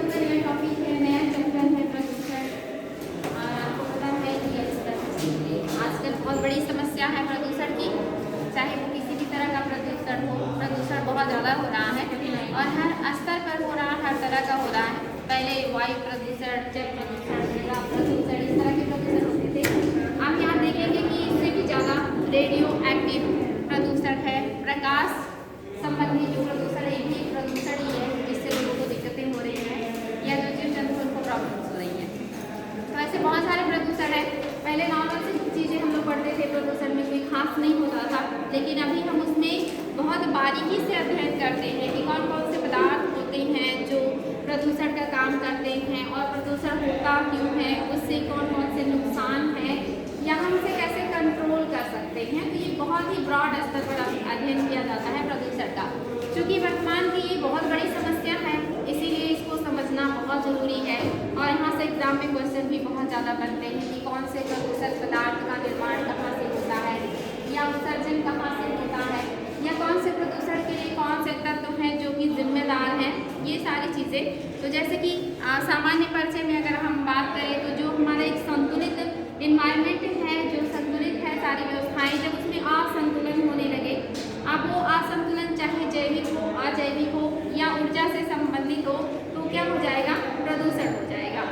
का नया टॉपिक है, नया चैप्टर है प्रदूषण। और आपको पता है कि आजकल बहुत बड़ी समस्या है प्रदूषण की, चाहे वो किसी भी तरह का प्रदूषण हो। प्रदूषण बहुत ज़्यादा हो रहा है और हर स्तर पर हो रहा है, हर तरह का हो रहा है। पहले वायु प्रदूषण, जल प्रदूषण, मृदा प्रदूषण, इस तरह के प्रदूषण होते थे। आप यहाँ देखेंगे कि इससे भी ज़्यादा रेडियो एक्टिव प्रदूषण है। प्रकाश संबंधी जो प्रदूषण है, ये भी एक प्रदूषण ही है, जिससे लोगों को दिक्कतें हो रही हैं या जो जीव जंतु उनको प्रॉब्लम्स हो रही हैं। तो ऐसे बहुत सारे प्रदूषण है। पहले नॉर्मल सी चीज़ें हम लोग पढ़ते थे, प्रदूषण में कोई खास नहीं होता था, लेकिन अभी हम उसमें बहुत बारीकी से अध्ययन करते हैं कि कौन कौन से पदार्थ होते हैं जो प्रदूषण का काम करते हैं और प्रदूषण होता क्यों है, उससे कौन कौन से नुकसान हैं या हम इसे कैसे कंट्रोल कर सकते हैं। तो ये बहुत ही ब्रॉड स्तर पर अध्ययन किया जाता है प्रदूषण का। क्योंकि वर्तमान की ये बहुत बड़ी समस्या है, इसीलिए इसको समझना बहुत ज़रूरी है। और यहाँ से एग्जाम में क्वेश्चन भी बहुत ज़्यादा बनते हैं कि कौन से प्रदूषक पदार्थ का निर्माण कहाँ से होता है या उत्सर्जन कहाँ से होता है या कौन से प्रदूषण के लिए कौन से तत्व हैं जो कि जिम्मेदार हैं, ये सारी चीज़ें। तो जैसे कि सामान्य परिचय में अगर हम बात करें तो जो हमारा एक संतुलित इन्वायरमेंट है, जो संतुलित है सारी व्यवस्थाएं, जब उसमें असंतुलन होने लगे, अब वो असंतुलन चाहे जैविक हो, अजैविक हो या ऊर्जा से संबंधित हो, तो क्या हो जाएगा, प्रदूषण हो जाएगा।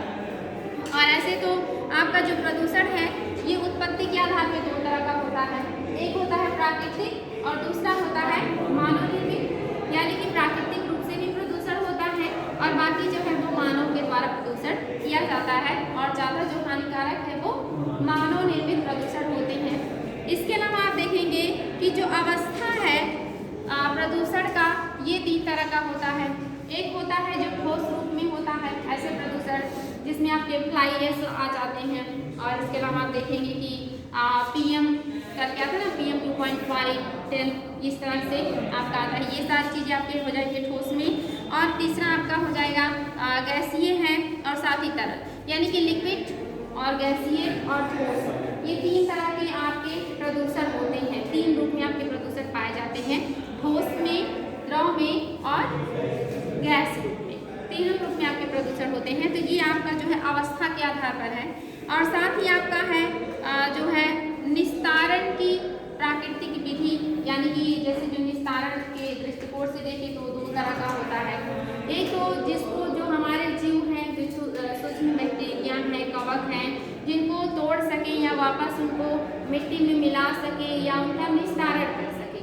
और ऐसे तो आपका जो प्रदूषण है ये उत्पत्ति के आधार पर दो तरह का होता है। एक होता है प्राकृतिक और दूसरा होता है मानव निर्मित। यानी कि प्राकृतिक रूप से भी प्रदूषण होता है और बाकी जो है वो मानव के द्वारा प्रदूषण किया जाता है, और ज़्यादा जो हानिकारक है वो मानव निर्मित प्रदूषण होते हैं। इसके अलावा आप देखेंगे कि जो अवस्था है प्रदूषण का, ये तीन तरह का होता है। एक होता है जो ठोस रूप में होता है, ऐसे प्रदूषण जिसमें आपके फ्लाई एश आ जाते हैं। और इसके अलावा आप देखेंगे कि PM का क्या था ना, PM 2.5, 10, इस तरह से आपका आता है। ये सारी चीज़ें आपके हो जाएंगे ठोस में। और तीसरा आपका हो जाएगा गैसीय है और साथ ही तरल, यानी कि लिक्विड और गैसीय और ठोस, ये तीन तरह के आपके प्रदूषण होते हैं। तीन रूप में आपके प्रदूषण पाए जाते हैं, ठोस में, द्रव में और गैस रूप में। तीनों रूप में आपके प्रदूषण होते हैं। तो ये आपका जो है अवस्था के आधार पर है। और साथ ही आपका है जो है निस्तारण की प्राकृतिक विधि, यानी कि जैसे जो निस्तारण के दृष्टिकोण से देखें तो दो तरह का होता है। एक तो जिसको जो हमारे जीव हैं, जो सूक्ष्म बैक्टीरिया हैं, कवक हैं, जिनको तोड़ सके या वापस उनको मिट्टी में मिला सके या उनका निस्तारण कर सके,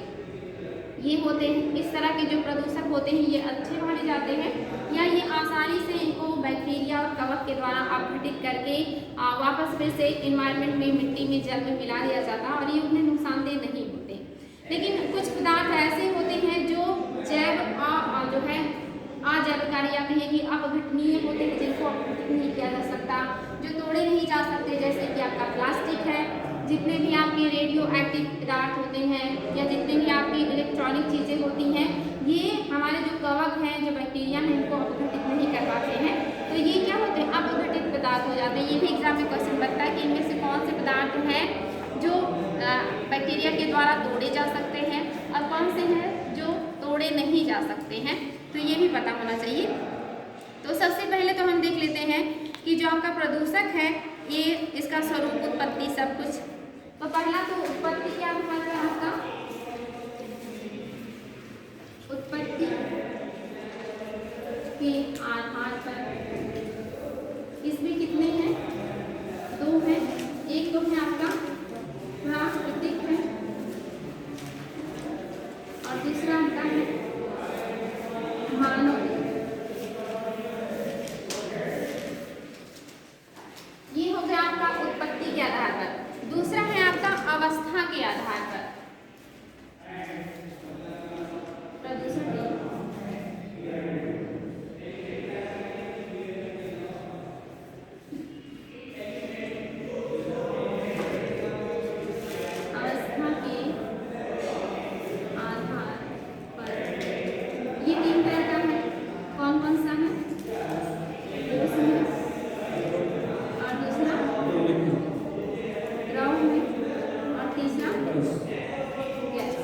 ये होते हैं। इस तरह के जो प्रदूषक होते हैं ये अच्छे माने जाते हैं, या ये आसानी से इनको बैक्टीरिया और कवक के द्वारा अपघटित करके वापस फिर से इन्वायरमेंट में, मिट्टी में, जल में मिला दिया जाता है और ये उन्हें नुकसानदेह नहीं होते। लेकिन कुछ पदार्थ ऐसे होते हैं जो जैव जो है अजैविकारी, या कहें कि अपघटनीय होते हैं, जिनको अपघटित नहीं किया जा सकता, जो तोड़े नहीं जा सकते, जैसे कि आपका प्लास्टिक है, जितने भी आपके रेडियो एक्टिव पदार्थ होते हैं या जितने भी आपकी इलेक्ट्रॉनिक चीज़ें होती हैं, ये हमारे जो कवक हैं, जो बैक्टीरिया हैं, इनको अपघटित नहीं कर पाते हैं। तो ये क्या होते हैं, अपघटित पदार्थ हो जाते हैं। ये भी एग्जाम में क्वेश्चन बनता है कि इनमें से कौन से पदार्थ हैं जो बैक्टीरिया के द्वारा तोड़े जा सकते हैं और कौन से हैं जो तोड़े नहीं जा सकते हैं, तो ये भी पता होना चाहिए। तो सबसे पहले तो हम देख लेते हैं कि जो आपका प्रदूषक है ये इसका स्वरूप, उत्पत्ति, सब कुछ। तो पहला तो उत्पत्ति क्या है आपका, उत्पत्ति के आधार पर इसमें कितने हैं, दो हैं। एक तो है आपका प्राकृतिक है और दूसरा आपका है मानव। ये हो गया आपका उत्पत्ति के आधार पर। दूसरा है आपका अवस्था के आधार पर प्रदूषण। अवस्था के आधार पर ये तीन तरह का है। कौन कौन सा है, और दूसरा द्रव में और तीसरा गैस।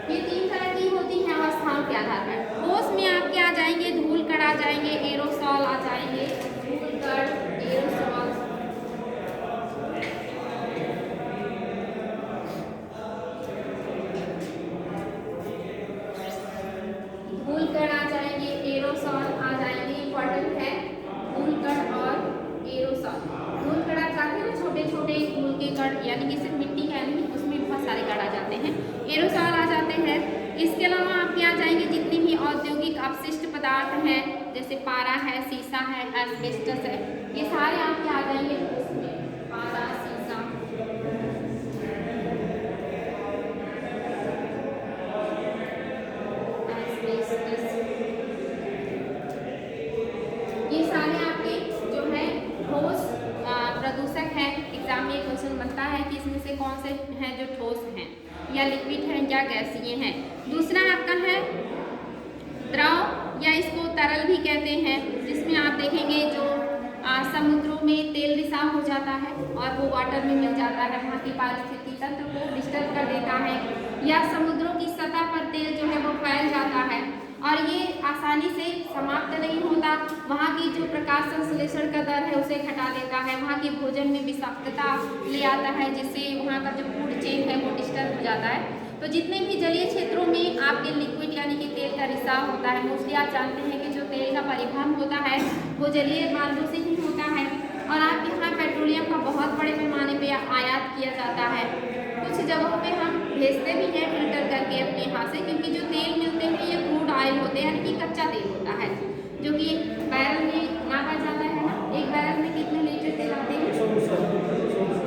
ये तीन तरह की होती हैं अवस्थाओं के आधार पर। ठोस में आपके आ जाएंगे धूल कण आ जाएंगे, एरोसॉल आ जाएंगे, धूल कण, एरोसॉल। धूल कण आ जाएंगे, एरोसॉल आ जाएंगे। इंपॉर्टेंट है धूल कण और एरोसॉल। धूल कण आ जाते हैं ना, छोटे छोटे धूल के कण, यानी कि सिर्फ मिट्टी का नहीं, उसमें बहुत सारे कण आ जाते हैं। एरोसॉल आ जाते हैं। इसके अलावा आपके आ जाएंगे जितनी भी औद्योगिक अपशिष्ट पदार्थ हैं, जैसे पारा है, सीसा है, एस्बेस्टस है, ये सारे आपके आ जाएंगे उसमें। पारा, सीसा, एस्बेस्टस, ये सारे आपके जो है ठोस प्रदूषक हैं। एग्जाम में क्वेश्चन बनता है कि इसमें से कौन से हैं जो ठोस हैं, या लिक्विड हैं, या गैसीय हैं। दूसरा आपका है द्रव, या इसको तरल भी कहते हैं, जिसमें आप देखेंगे जो समुद्रों में तेल रिसाव हो जाता है और वो वाटर में मिल जाता है, वहाँ की पारिस्थितिकी तंत्र को डिस्टर्ब कर देता है, या समुद्रों की सतह पर तेल जो है वो फैल जाता है और ये आसानी से समाप्त नहीं होता, वहाँ की जो प्रकाश संश्लेषण का दर है उसे घटा देता है, वहाँ के भोजन में विषाक्तता ले आता है, जिससे वहाँ का जो फूड चेन है वो डिस्टर्ब हो जाता है। तो जितने भी जलीय क्षेत्रों में आपके लिक्विड यानी कि तेल का रिसाव होता है, मोस्टली आप जानते हैं कि जो तेल का परिवहन होता है वो जलीय मार्गों से ही होता है, और आपके यहाँ पेट्रोलियम का बहुत बड़े पैमाने पे आयात किया जाता है। कुछ जगहों पे हम भेजते भी हैं फिल्टर करके अपने यहाँ से, क्योंकि जो तेल मिलते हैं ये क्रूड ऑयल होते हैं, यानी कि कच्चा तेल होता है, जो कि बैरल में मापा जाता है ना। एक बैरल में कितने लीटर तेल आते हैं?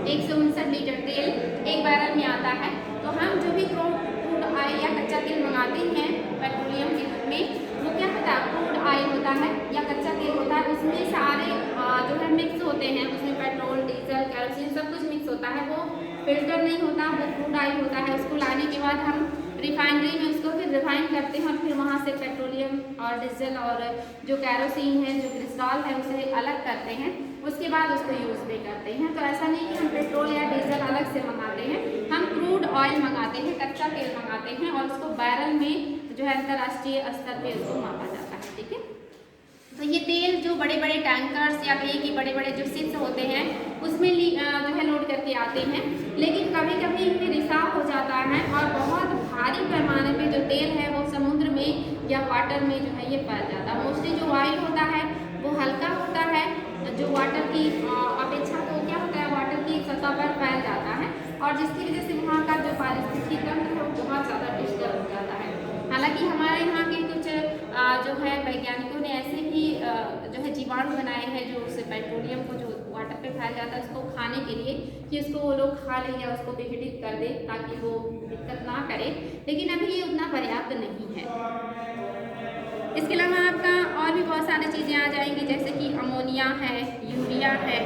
159 लीटर तेल एक बैरल में आता है। तो हम जो भी क्रूड ऑयल या कच्चा तेल मंगाते हैं पेट्रोलियम के रूप में, वो क्या होता है? क्रूड ऑयल होता है या कच्चा तेल होता है, उसमें सारे जो है मिक्स होते हैं, उसमें पेट्रोल, डीजल, केरोसिन सब कुछ मिक्स होता है, वो फिल्टर नहीं होता, वो क्रूड ऑयल होता है। उसको लाने के बाद हम रिफाइनरी में उसको फिर रिफाइन करते हैं और फिर वहाँ से पेट्रोलियम और डीजल और जो केरोसिन है, जो ग्लिसरॉल है, उसे अलग करते हैं, उसके बाद उसको यूज़ भी करते हैं। तो ऐसा नहीं कि हम पेट्रोल या डीजल अलग से मंगाते हैं, हम क्रूड ऑयल मंगाते हैं, कच्चा तेल मंगाते हैं और उसको बैरल में जो है अंतर्राष्ट्रीय स्तर पर उसको मापा जाता है। ठीक है, तो ये तेल जो बड़े बड़े टैंकर्स या कहीं की बड़े बड़े जो शिप्स होते हैं उसमें जो है लोड करके आते हैं, लेकिन कभी कभी इनमें रिसाव हो जाता है और बहुत भारी पैमाने पे जो तेल है वो समुद्र में या वाटर में जो है ये फैल जाता है। मोस्टली जो ऑयल होता है वो हल्का होता है, जो वाटर की अपेक्षा तो क्या होता है, वाटर की सतह पर फैल जाता है, और जिसकी वजह से वहाँ का जो पारिस्थितिकी तंत्र है वो बहुत ज़्यादा डिस्टर्ब हो जाता है। हालांकि हमारे यहाँ के कुछ जो है वैज्ञानिकों ने ऐसे भी जो है जीवाणु बनाए हैं जो उस पेट्रोलियम को जो वाटर पे फैल जाता है उसको खाने के लिए, कि उसको वो लोग खा लें या उसको विघटित कर दे ताकि वो दिक्कत ना करे, लेकिन अभी ये उतना पर्याप्त नहीं है। इसके अलावा आपका और भी बहुत सारी चीज़ें आ जाएंगी, जैसे कि अमोनिया है, यूरिया है,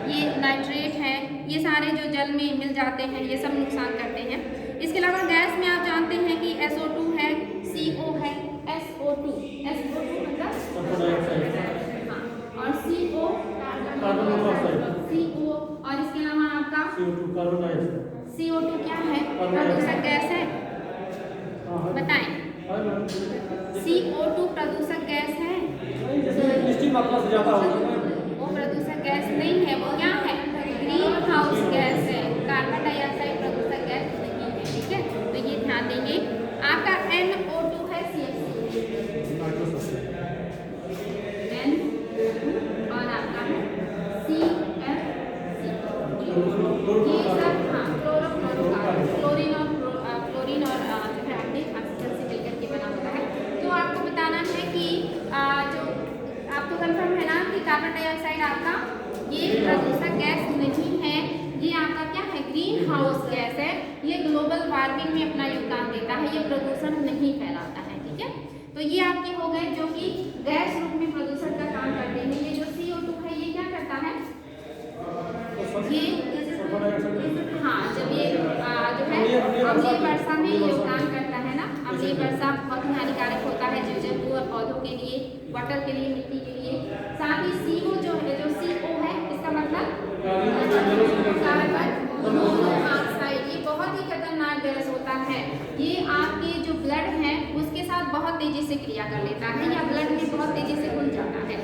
ये नाइट्रेट है, ये सारे जो जल में मिल जाते हैं ये सब नुकसान करते हैं। इसके अलावा गैस में आप जानते हैं कि SO2 है, CO है, SO2 मतलब हाँ, और CO और इसके अलावा आपका CO2 क्या है? प्रदूषक गैस है, बताएं। CO2 प्रदूषक गैस है? वो प्रदूषक गैस नहीं है, वो क्या है? ग्रीन हाउस गैस है, कार्बन डाइऑक्साइड प्रदूषक गैस नहीं है। ठीक है, तो ये ध्यान देंगे। आपका NO2 है, CFC N और आपका है CFC, ये सब हाँ क्लोरीन और फ्लोरीन और जो है आपने ऑक्सीजन से मिलकर के बना होता है। तो आपको बताना है कि जो आपको कंफर्म है ना कि कार्बन डाइऑक्साइड आपका ये प्रदूषक गैस नहीं है, ये आपका क्या है? ग्रीन हाउस गैस है, ये ग्लोबल वार्मिंग में अपना योगदान देता है, ये प्रदूषण नहीं फैलाता है। ठीक है, तो ये आपके हो गए जो कि गैस रूप में प्रदूषण का काम करते हैं। ये जो CO2 है ये क्या करता है? ये हाँ, जब ये जो है अम्लीय वर्षा में योगदान करता है ना, अम्लीय वर्षा बहुत ही हानिकारक होता है जीव जंतु और पौधों के लिए, वाटर के लिए, मिट्टी के लिए। साथ ही CO जो है, जो CO है इसका मतलब कार्बन मोनोऑक्साइड, ये बहुत ही खतरनाक गैस होता है। ये आपके जो ब्लड है उसके साथ बहुत तेजी से क्रिया कर लेता है या ब्लड में बहुत तेजी से घुल जाता है।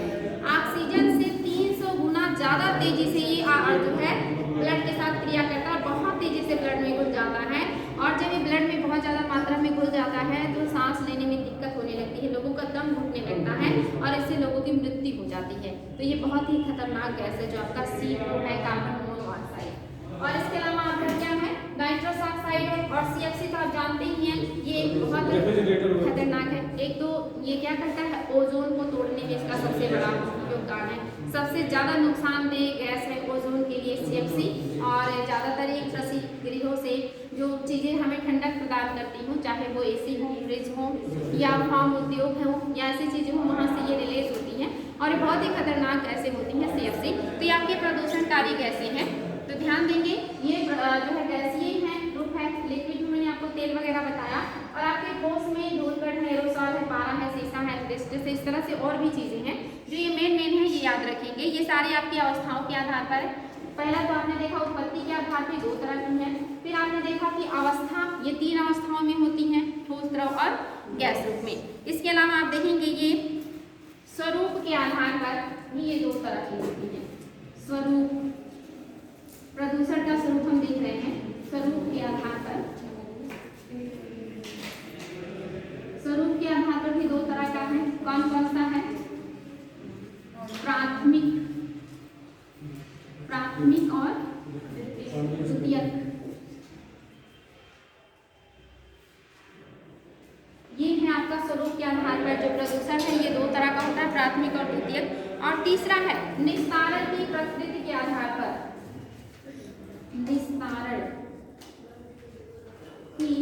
ऑक्सीजन से 300 गुना ज़्यादा तेजी से ये जो है ब्लड के साथ क्रिया करता है और बहुत तेजी से ब्लड में घुल जाता है। और जब ये ब्लड में बहुत ज़्यादा मात्रा में घुल जाता है तो सांस लेने में दिक्कत होने लगती है, लोगों का दम घुटने लगता है और इससे लोगों की मृत्यु हो जाती है। तो ये बहुत ही खतरनाक गैस है जो आपका CO है, कार्बन मोनोऑक्साइड। और इसके अलावा आपका क्या है, नाइट्रस ऑक्साइड है और CFC तो आप जानते ही हैं ये बहुत खतरनाक है। एक तो ये क्या करता है, ओजोन को तोड़ने में इसका सबसे बड़ा योगदान है। सबसे ज़्यादा नुकसानदेह गैस है ओजोन के लिए CFC। और ज़्यादातर एक कृषि गृहों से जो चीज़ें हमें ठंडक प्रदान करती हों, चाहे वो AC हो, फ्रिज हो या फार्म उद्योग हो या ऐसी चीज़ें हो, वहाँ से ये रिलीज होती हैं और बहुत ही खतरनाक गैसें होती हैं CFC। तो ये आपकी प्रदूषणकारी गैसें हैं, तो ध्यान देंगे। ये जो है गैसीय हैं, ग्रुप है। लिक्विड में मैंने आपको तेल वगैरह बताया और आपके ठोस में धूलकण है, एरोसॉल है, पारा है, सीसा है, एस्बेस्टस है, इस तरह से और भी चीज़ें हैं जो ये मेन है, ये याद रखेंगे। ये सारी आपकी अवस्थाओं के आधार पर है। पहला तो आपने देखा उत्पत्ति के आधार पर 2 तरह की है, फिर आपने देखा कि अवस्था ये 3 अवस्थाओं में होती हैं, ठोस, द्रव और गैस रूप में। इसके अलावा आप देखेंगे ये स्वरूप के आधार पर भी ये 2 तरह की होती हैं। स्वरूप, प्रदूषण का स्वरूप हम देख रहे हैं, स्वरूप के आधार पर, स्वरूप के आधार पर भी 2 तरह का है। कौन कौन सा है, प्राथमिक और द्वितीयक। ये है आपका स्वरूप के आधार पर जो प्रदूषण है, ये 2 तरह का होता है, प्राथमिक और द्वितीयक। और तीसरा है निस्तारण की प्रकृति के आधार पर, निस्तारण की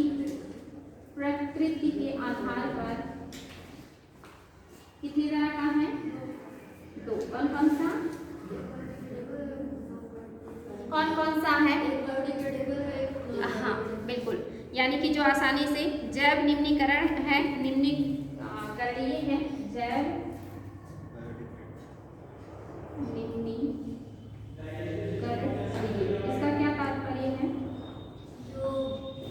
प्रकृति के आधार पर कितनी तरह का है, 2। कौन कौन सा, कौन कौन सा है, हाँ बिल्कुल, यानी कि जो आसानी से जैव निम्नीकरण है, निम्नीकरणीय है, जैव निम्नीकरणीय। इसका क्या तात्पर्य है, जो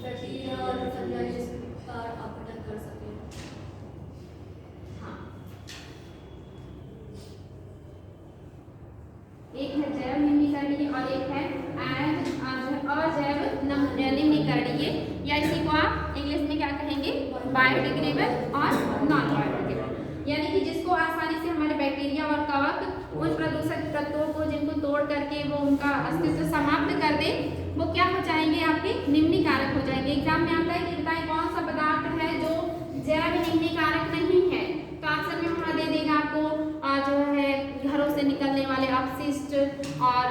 बैक्टीरिया और फंगस का अपघटन कर सके। हाँ, एक है जैव निम्नीकरणीय और एक है अजैव निम्नीकरणीय, या इसी को आप इंग्लिश में क्या कहेंगे, बायोडिग्रेडेबल और नॉन बायोडिग्रेडेबल। यानी कि जिसको आसानी से हमारे बैक्टीरिया और कवक उन प्रदूषक तत्वों को जिनको तोड़ करके वो उनका अस्तित्व समाप्त कर दे, वो क्या हो जाएंगे, आपके निम्नीकारक हो जाएंगे। एग्जाम में आता है कि बताइए कौन सा पदार्थ है जो जैव निम्नीकारक नहीं है, तो आंसर में वहाँ दे देगा आपको जो है घरों से निकलने वाले अपशिष्ट और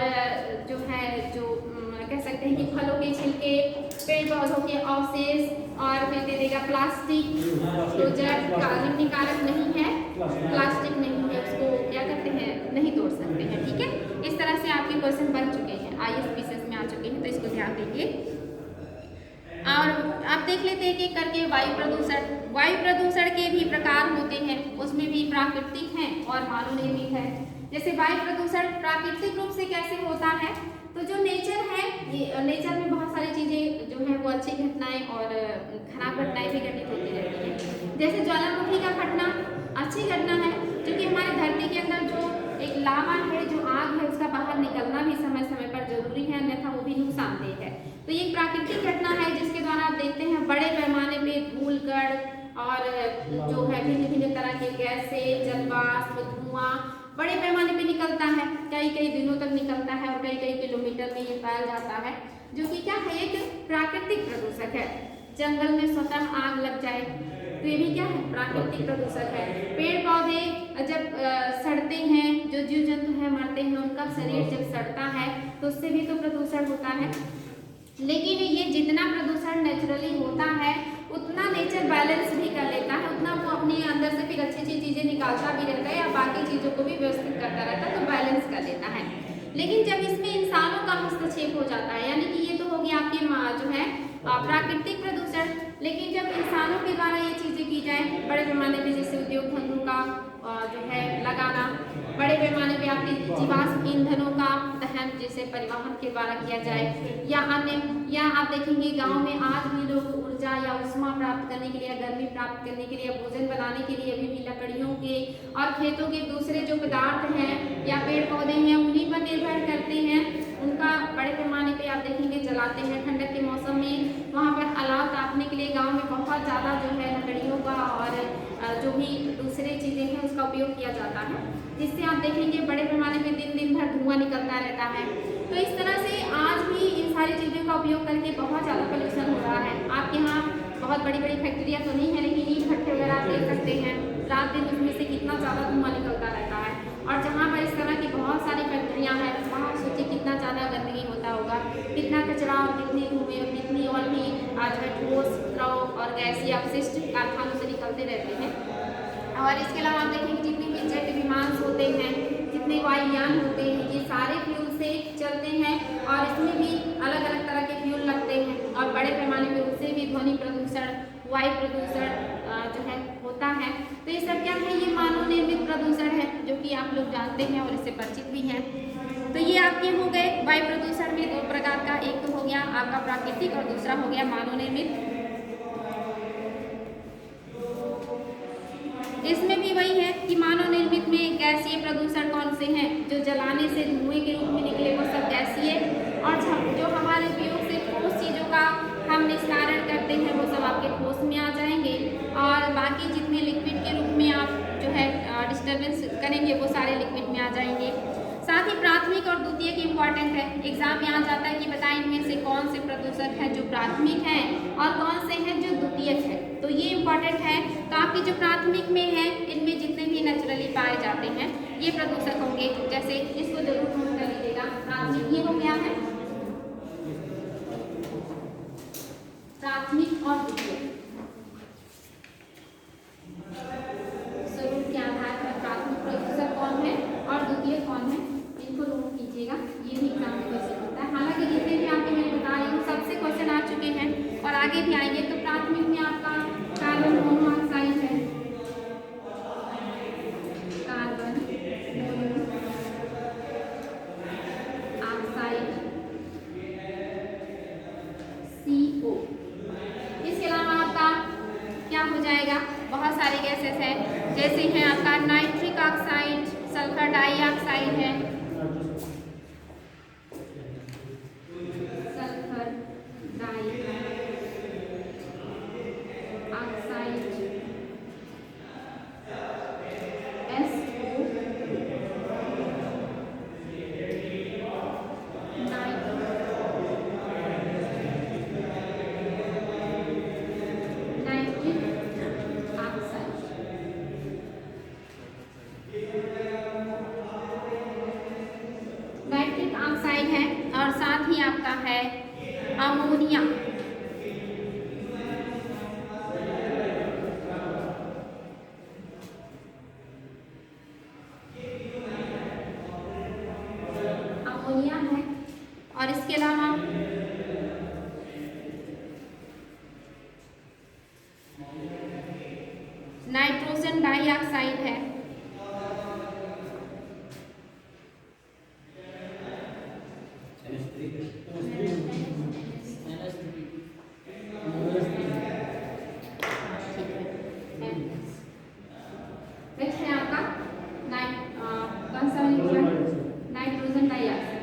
जो है जो कह सकते हैं कि फलों के छिलके, पेड़ पौधों के अवशेष, और फिर दे देगा प्लास्टिक, तो जैव निम्नीकारक नहीं है, प्लास्टिक नहीं है, उसको क्या करते हैं, नहीं तोड़ सकते हैं। ठीक है, इस तरह से आपके क्वेश्चन बन चुके हैं, ISPCS में आ चुके हैं, तो इसको ध्यान देंगे। और आप देख लेते हैं कि करके वायु प्रदूषण, वायु प्रदूषण के भी प्रकार होते हैं, उसमें भी प्राकृतिक हैं और मानव निर्मित है। जैसे वायु प्रदूषण प्राकृतिक रूप से कैसे होता है, तो जो नेचर है, ये नेचर में बहुत सारी चीज़ें जो है वो अच्छी घटनाएं और खराब घटनाएं भी घटित होती रहती हैं। जैसे ज्वालामुखी का फटना अच्छी घटना है, क्योंकि हमारे धरती के अंदर जो एक लावा है, जो आग है, उसका बाहर निकलना भी समय समय पर जरूरी है, अन्यथा वो भी नुकसानदेह है। तो ये एक प्राकृतिक घटना है जिसके द्वारा आप देखते हैं बड़े पैमाने पे धूल कण और जो है भिन्न भिन्न तरह के गैस, जलवाष्प, धुआं बड़े पैमाने पे निकलता है, कई कई दिनों तक निकलता है और कई कई किलोमीटर में ये फैल जाता है, जो कि क्या है, एक प्राकृतिक प्रदूषक है। जंगल में स्वतः आग लग जाए तो ये भी क्या है, प्राकृतिक प्रदूषक है। पेड़ पौधे जब सड़ते हैं, जो जीव जंतु हैं मरते हैं, उनका शरीर जब सड़ता है तो उससे भी तो प्रदूषण होता है। लेकिन ये जितना प्रदूषण नेचुरली होता है उतना नेचर बैलेंस भी कर लेता है, उतना वो अपने अंदर से फिर अच्छी अच्छी चीज़ें निकालता भी रहता है या बाकी चीज़ों को भी व्यवस्थित करता रहता है, तो बैलेंस कर लेता है। लेकिन जब इसमें इंसानों का हस्तक्षेप हो जाता है, यानी कि ये तो हो गया आपके जो है प्राकृतिक प्रदूषण, लेकिन जब इंसानों के द्वारा ये चीज़ें की जाए बड़े पैमाने पे, जैसे उद्योग धंधों का जो है लगाना, बड़े पैमाने पे आपके जीवाश्म ईंधनों का परिवहन जैसे परिवहन के द्वारा किया जाए या अन्य, या आप देखेंगे गांव में आज भी लोग ऊर्जा या उष्मा प्राप्त करने के लिए, गर्मी प्राप्त करने के लिए, भोजन बनाने के लिए अभी भी लकड़ियों के और खेतों के दूसरे जो पदार्थ हैं या पेड़ पौधे हैं उन्हीं पर निर्भर करते हैं। उनका बड़े पैमाने पे आप देखेंगे जलाते हैं। ठंडक के मौसम में वहाँ पर अलाव तापने के लिए गाँव में बहुत ज़्यादा जो है लकड़ियों का और जो भी दूसरे चीज़ें हैं उसका उपयोग किया जाता है, जिससे आप देखेंगे बड़े पैमाने पे दिन भर धुआं निकलता रहता है। तो इस तरह से आज भी इन सारी चीज़ों का उपयोग करके बहुत ज़्यादा पोल्यूशन हो रहा है। आपके यहाँ बहुत बड़ी बड़ी फैक्ट्रियाँ तो नहीं है, लेकिन ईंट भट्टे वगैरह आप देख सकते हैं, रात दिन उसमें से कितना ज़्यादा धुआं निकलता रहता है। और जहाँ पर इस तरह की बहुत सारी फैक्ट्रियाँ हैं वहाँ सोचिए कितना ज़्यादा गंदगी होता होगा, कितना कचरा और कितनी धुएँ और कितनी और भी आज है ठोस, द्रव और गैसीय अपशिष्ट कारखानों से निकलते रहते हैं। और इसके अलावा आप देखेंगे जितने भी जेट विमान होते हैं, जितने वायुयान होते हैं, ये सारे फ्यूल से चलते हैं और इसमें भी अलग अलग तरह के फ्यूल लगते हैं और बड़े पैमाने पर उससे भी ध्वनि प्रदूषण, वायु प्रदूषण जो है होता है। तो ये सब क्या है, ये मानव निर्मित प्रदूषण है जो कि आप लोग जानते हैं और इससे परिचित भी हैं। तो ये आपके हो गए वायु प्रदूषण में 2 प्रकार का, एक तो हो गया आपका प्राकृतिक और दूसरा हो गया मानव निर्मित। इसमें भी वही है कि मानव निर्मित में गैसीय प्रदूषण कौन से हैं, जो जलाने से धुएं के रूप में निकले वो सब गैसीय, और जो हमारे उपयोग से ठोस चीज़ों का हम निस्तारण करते हैं वो सब आपके ठोस में आ जाएंगे, और बाकी जितने लिक्विड के रूप में आप जो है डिस्टर्बेंस करेंगे वो सारे लिक्विड में आ जाएंगे। साथ ही प्राथमिक और द्वितीयक इम्पॉर्टेंट है। एग्जाम में आ जाता है कि बताएं इनमें से कौन से प्रदूषक हैं जो प्राथमिक हैं और कौन से हैं जो द्वितीयक है। तो ये इम्पॉर्टेंट है। तो आपके जो प्राथमिक में है इनमें जितने भी नेचुरली पाए जाते हैं ये प्रदूषक होंगे, जैसे इसको जरूर नोट कर लीजिएगा। प्राथमिक ये हो गया है प्राथमिक और द्वितीयक। स्वरूप के आधार पर प्राथमिक प्रदूषक कौन है और द्वितीयक कौन है, इनको नोट कीजिएगा। ये भी एग्जाम में क्वेश्चन होता है। हालांकि जितने भी आपके मैंने बता रही हूँ सबसे क्वेश्चन आ चुके हैं और आगे भी आएंगे। तो प्राथमिक में आपका कार्बन मोनोऑक्साइड है, कार्बन मोनोऑक्साइड CO। इसके अलावा आपका क्या हो जाएगा, बहुत सारे गैसेस हैं, जैसे हैं आपका नाइट्रिक ऑक्साइड, सल्फर डाइऑक्साइड है, sulphur dioxide SO, nitric oxide है, और साथ ही आपका है अमोनिया। अमोनिया है, और इसके अलावा नाइट्रोजन डाइऑक्साइड है, नेक्स्ट है आपका कौन सा nitrogen dioxide,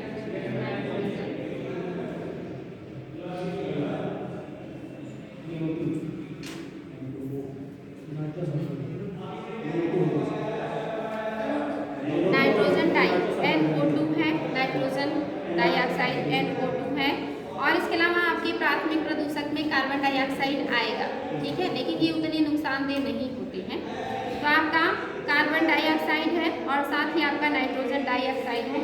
nitrogen die NO2 है, नाइट्रोजन डाइऑक्साइड NO2 है। और इसके अलावा आपके प्राथमिक प्रदूषक में कार्बन डाइऑक्साइड आएगा, ठीक है, लेकिन ये उतने नुकसानदेह नहीं होते हैं। तो आपका कार्बन डाइऑक्साइड है और साथ ही आपका नाइट्रोजन डाइऑक्साइड है,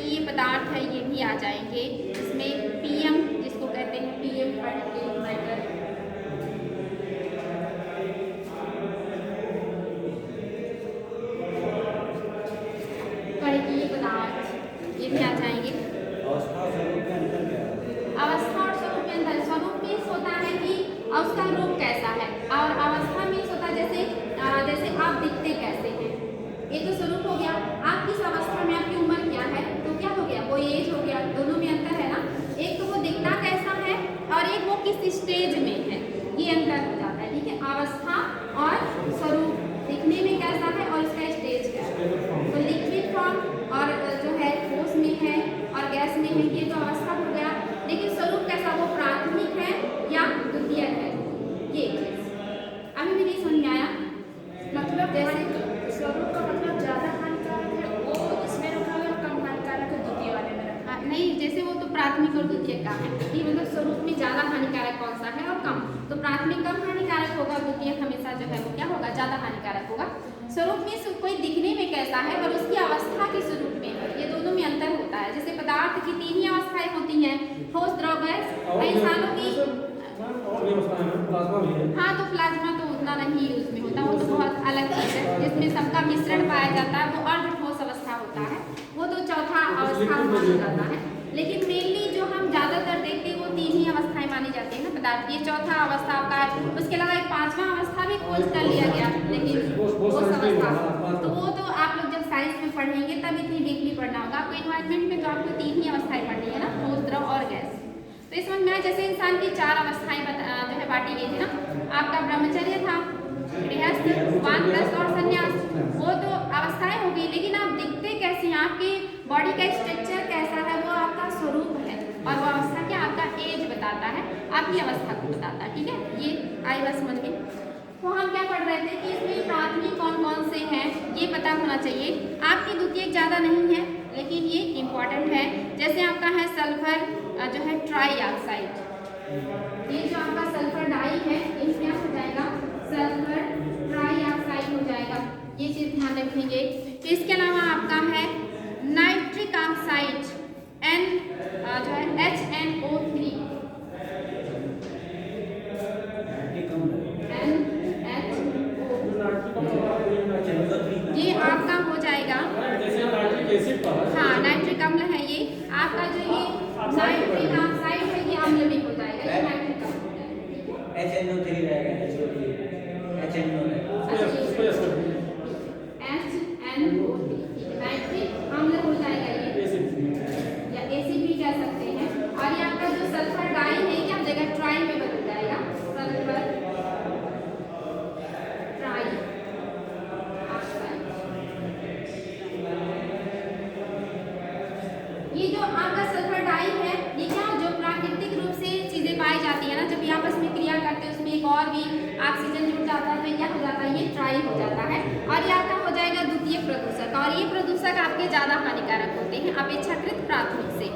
ये पदार्थ है ये भी आ जाएंगे। इसमें PM जिसको कहते हैं PM उसका रूप कैसा है, और अवस्था मीन्स होता है जैसे आप दिखते कैसे हैं। ये तो स्वरूप हो गया, आप किस अवस्था में, आपकी उम्र क्या है, तो क्या हो गया, वो एज हो गया। दोनों में अंतर है ना, एक तो वो दिखता कैसा है और एक वो किस स्टेज में है, ये अंतर हो जाता है। ठीक है, अवस्था और स्वरूप, दिखने में कैसा है और इसका स्टेज क्या है। तो लिक्विड फॉर्म और जो है ठोस में है और गैस में है, ये तो अवस्था हो गया। लेकिन स्वरूप कैसा, वो प्राथमिक है या द्वितीयक है, ये चीज अभी भी नहीं समझ में आया। मतलब जैसे स्वरूप का मतलब ज्यादा हानिकारक है वो इसमें रखा हुआ है, कम हानिकारक है द्वितीय वाले में रखा नहीं, जैसे वो तो प्राथमिक और द्वितीयक का है कि मतलब स्वरूप में ज्यादा हानिकारक कौन सा है और कम, तो प्राथमिक कम हानिकारक होगा, द्वितीयक हमेशा जो है वो क्या होगा, ज्यादा हानिकारक होगा। स्वरूप में कोई दिखने में कैसा है और उसकी अवस्था किस रूप में है, ये दोनों में अंतर होता है। जैसे पदार्थ की 3 ही अवस्थाएं होती हैं, ठोस, द्रव, गैस। इंसानों की हाँ, तो प्लाज्मा तो उतना नहीं उसमें होता, वो तो बहुत अलग चीज है जिसमें सबका मिश्रण पाया जाता है, वो अर्ध ठोस अवस्था होता है, वो तो चौथा अवस्था माना जाता है। लेकिन मेनली जो हम ज्यादातर देखते हैं वो 3 ही अवस्थाएं मानी जाती है ना पदार्थ की, चौथा अवस्था आपका है। उसके अलावा एक 5वां अवस्था भी खोज कर लिया गया, लेकिन ठोस अवस्था, तो वो तो आप लोग जब साइंस में पढ़ेंगे तब इतनी डीपली पढ़ना होगा। आपको एनवायरमेंट में तो आपको 3 ही अवस्थाएं पढ़नी है ना, ठोस, द्रव और गैस। तो इस समझ में जैसे इंसान की 4 अवस्थाएं जो है बांटी गई थी ना, आपका ब्रह्मचर्य था, गृहस्थ, वानप्रस्थ और संन्यास, वो तो अवस्थाएं हो गई। लेकिन आप दिखते कैसे हैं, आपकी बॉडी का स्ट्रक्चर कैसा है, वो आपका स्वरूप है, और वो अवस्था क्या आपका एज बताता है, आपकी अवस्था को बताता है। ठीक है, ये आई बात समझ में। तो हम क्या पढ़ रहे थे कि इसमें प्राथमिक कौन कौन से हैं ये पता होना चाहिए। आपकी द्वितीयक ज़्यादा नहीं है लेकिन ये इम्पॉर्टेंट है। जैसे आपका है सल्फर जो है ट्राईऑक्साइड, ये जो आपका सल्फर डाई है ये क्या हो जाएगा, सल्फर ट्राईऑक्साइड हो जाएगा, ये चीज़ ध्यान रखेंगे। इसके अलावा आपका है नाइट्रिक ऑक्साइड, जो है HNO3, ये आपका हो जाएगा, हाँ नाइट्रिक अम्ल है ये आपका, जो ये नाइट्रिक ऑक्साइड है ये अम्ल में हो जाएगा, ये नाइट्रिक अम्ल हो जाएगा। HNO3 रहेगा, नाइट्रिक अम्ल हो जाएगा ये, या एसिड भी कह सकते हैं। और ये आपका जो सल्फर डाई है क्या हो जाएगा, ट्राई में बदल जाएगा, सल्फर ट्राई ऑक्साइड। ये जो आपका सल्फर डाई है ये क्या, जो प्राकृतिक रूप से चीजें पाई जाती है ना, जब ये आपस में क्रिया करते हैं उसमें एक और भी ऑक्सीजन जुड़ जाता है, तो क्या हो जाता है, ये ट्राई हो जाता है। और ये आपका हो जाएगा द्वितीयक प्रदूषक, और ये प्रदूषक आपके ज्यादा हानिकारक होते हैं अपेक्षाकृत प्राथमिक से।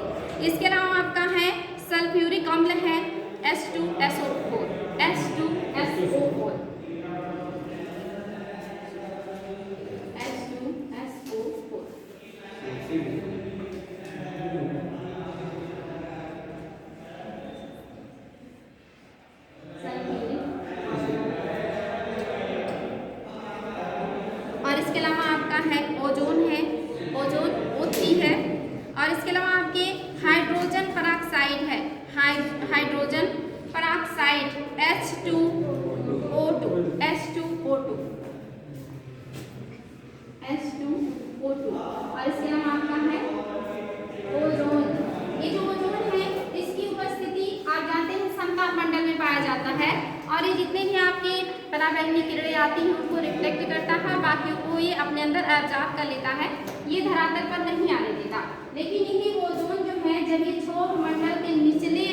इसके अलावा आपका है सल्फ्यूरिक अम्ल है H2SO4, H2SO4, H2SO4। और इसके अलावा आपका है ओजोन है, ओजोन O3 है। और इसके अलावा आपके हाइड्रोजन पेरोक्साइड है, hydrogen peroxide H2O2, H2O2, H2O2। और इसके अलावा आपका है ओजोन। ये जो ओजोन है इसकी उपस्थिति आप जानते हैं समताप मंडल में पाया जाता है, और ये जितने भी आपके पराबैंगनी किरणें आती हैं उनको रिफ्लेक्ट करता है, बाकी को ये अपने अंदर एब्जॉर्ब कर लेता है, ये धरातल पर नहीं आने देता। लेकिन यही ओजोन जो है जब ये क्षोभ मंडल के निचले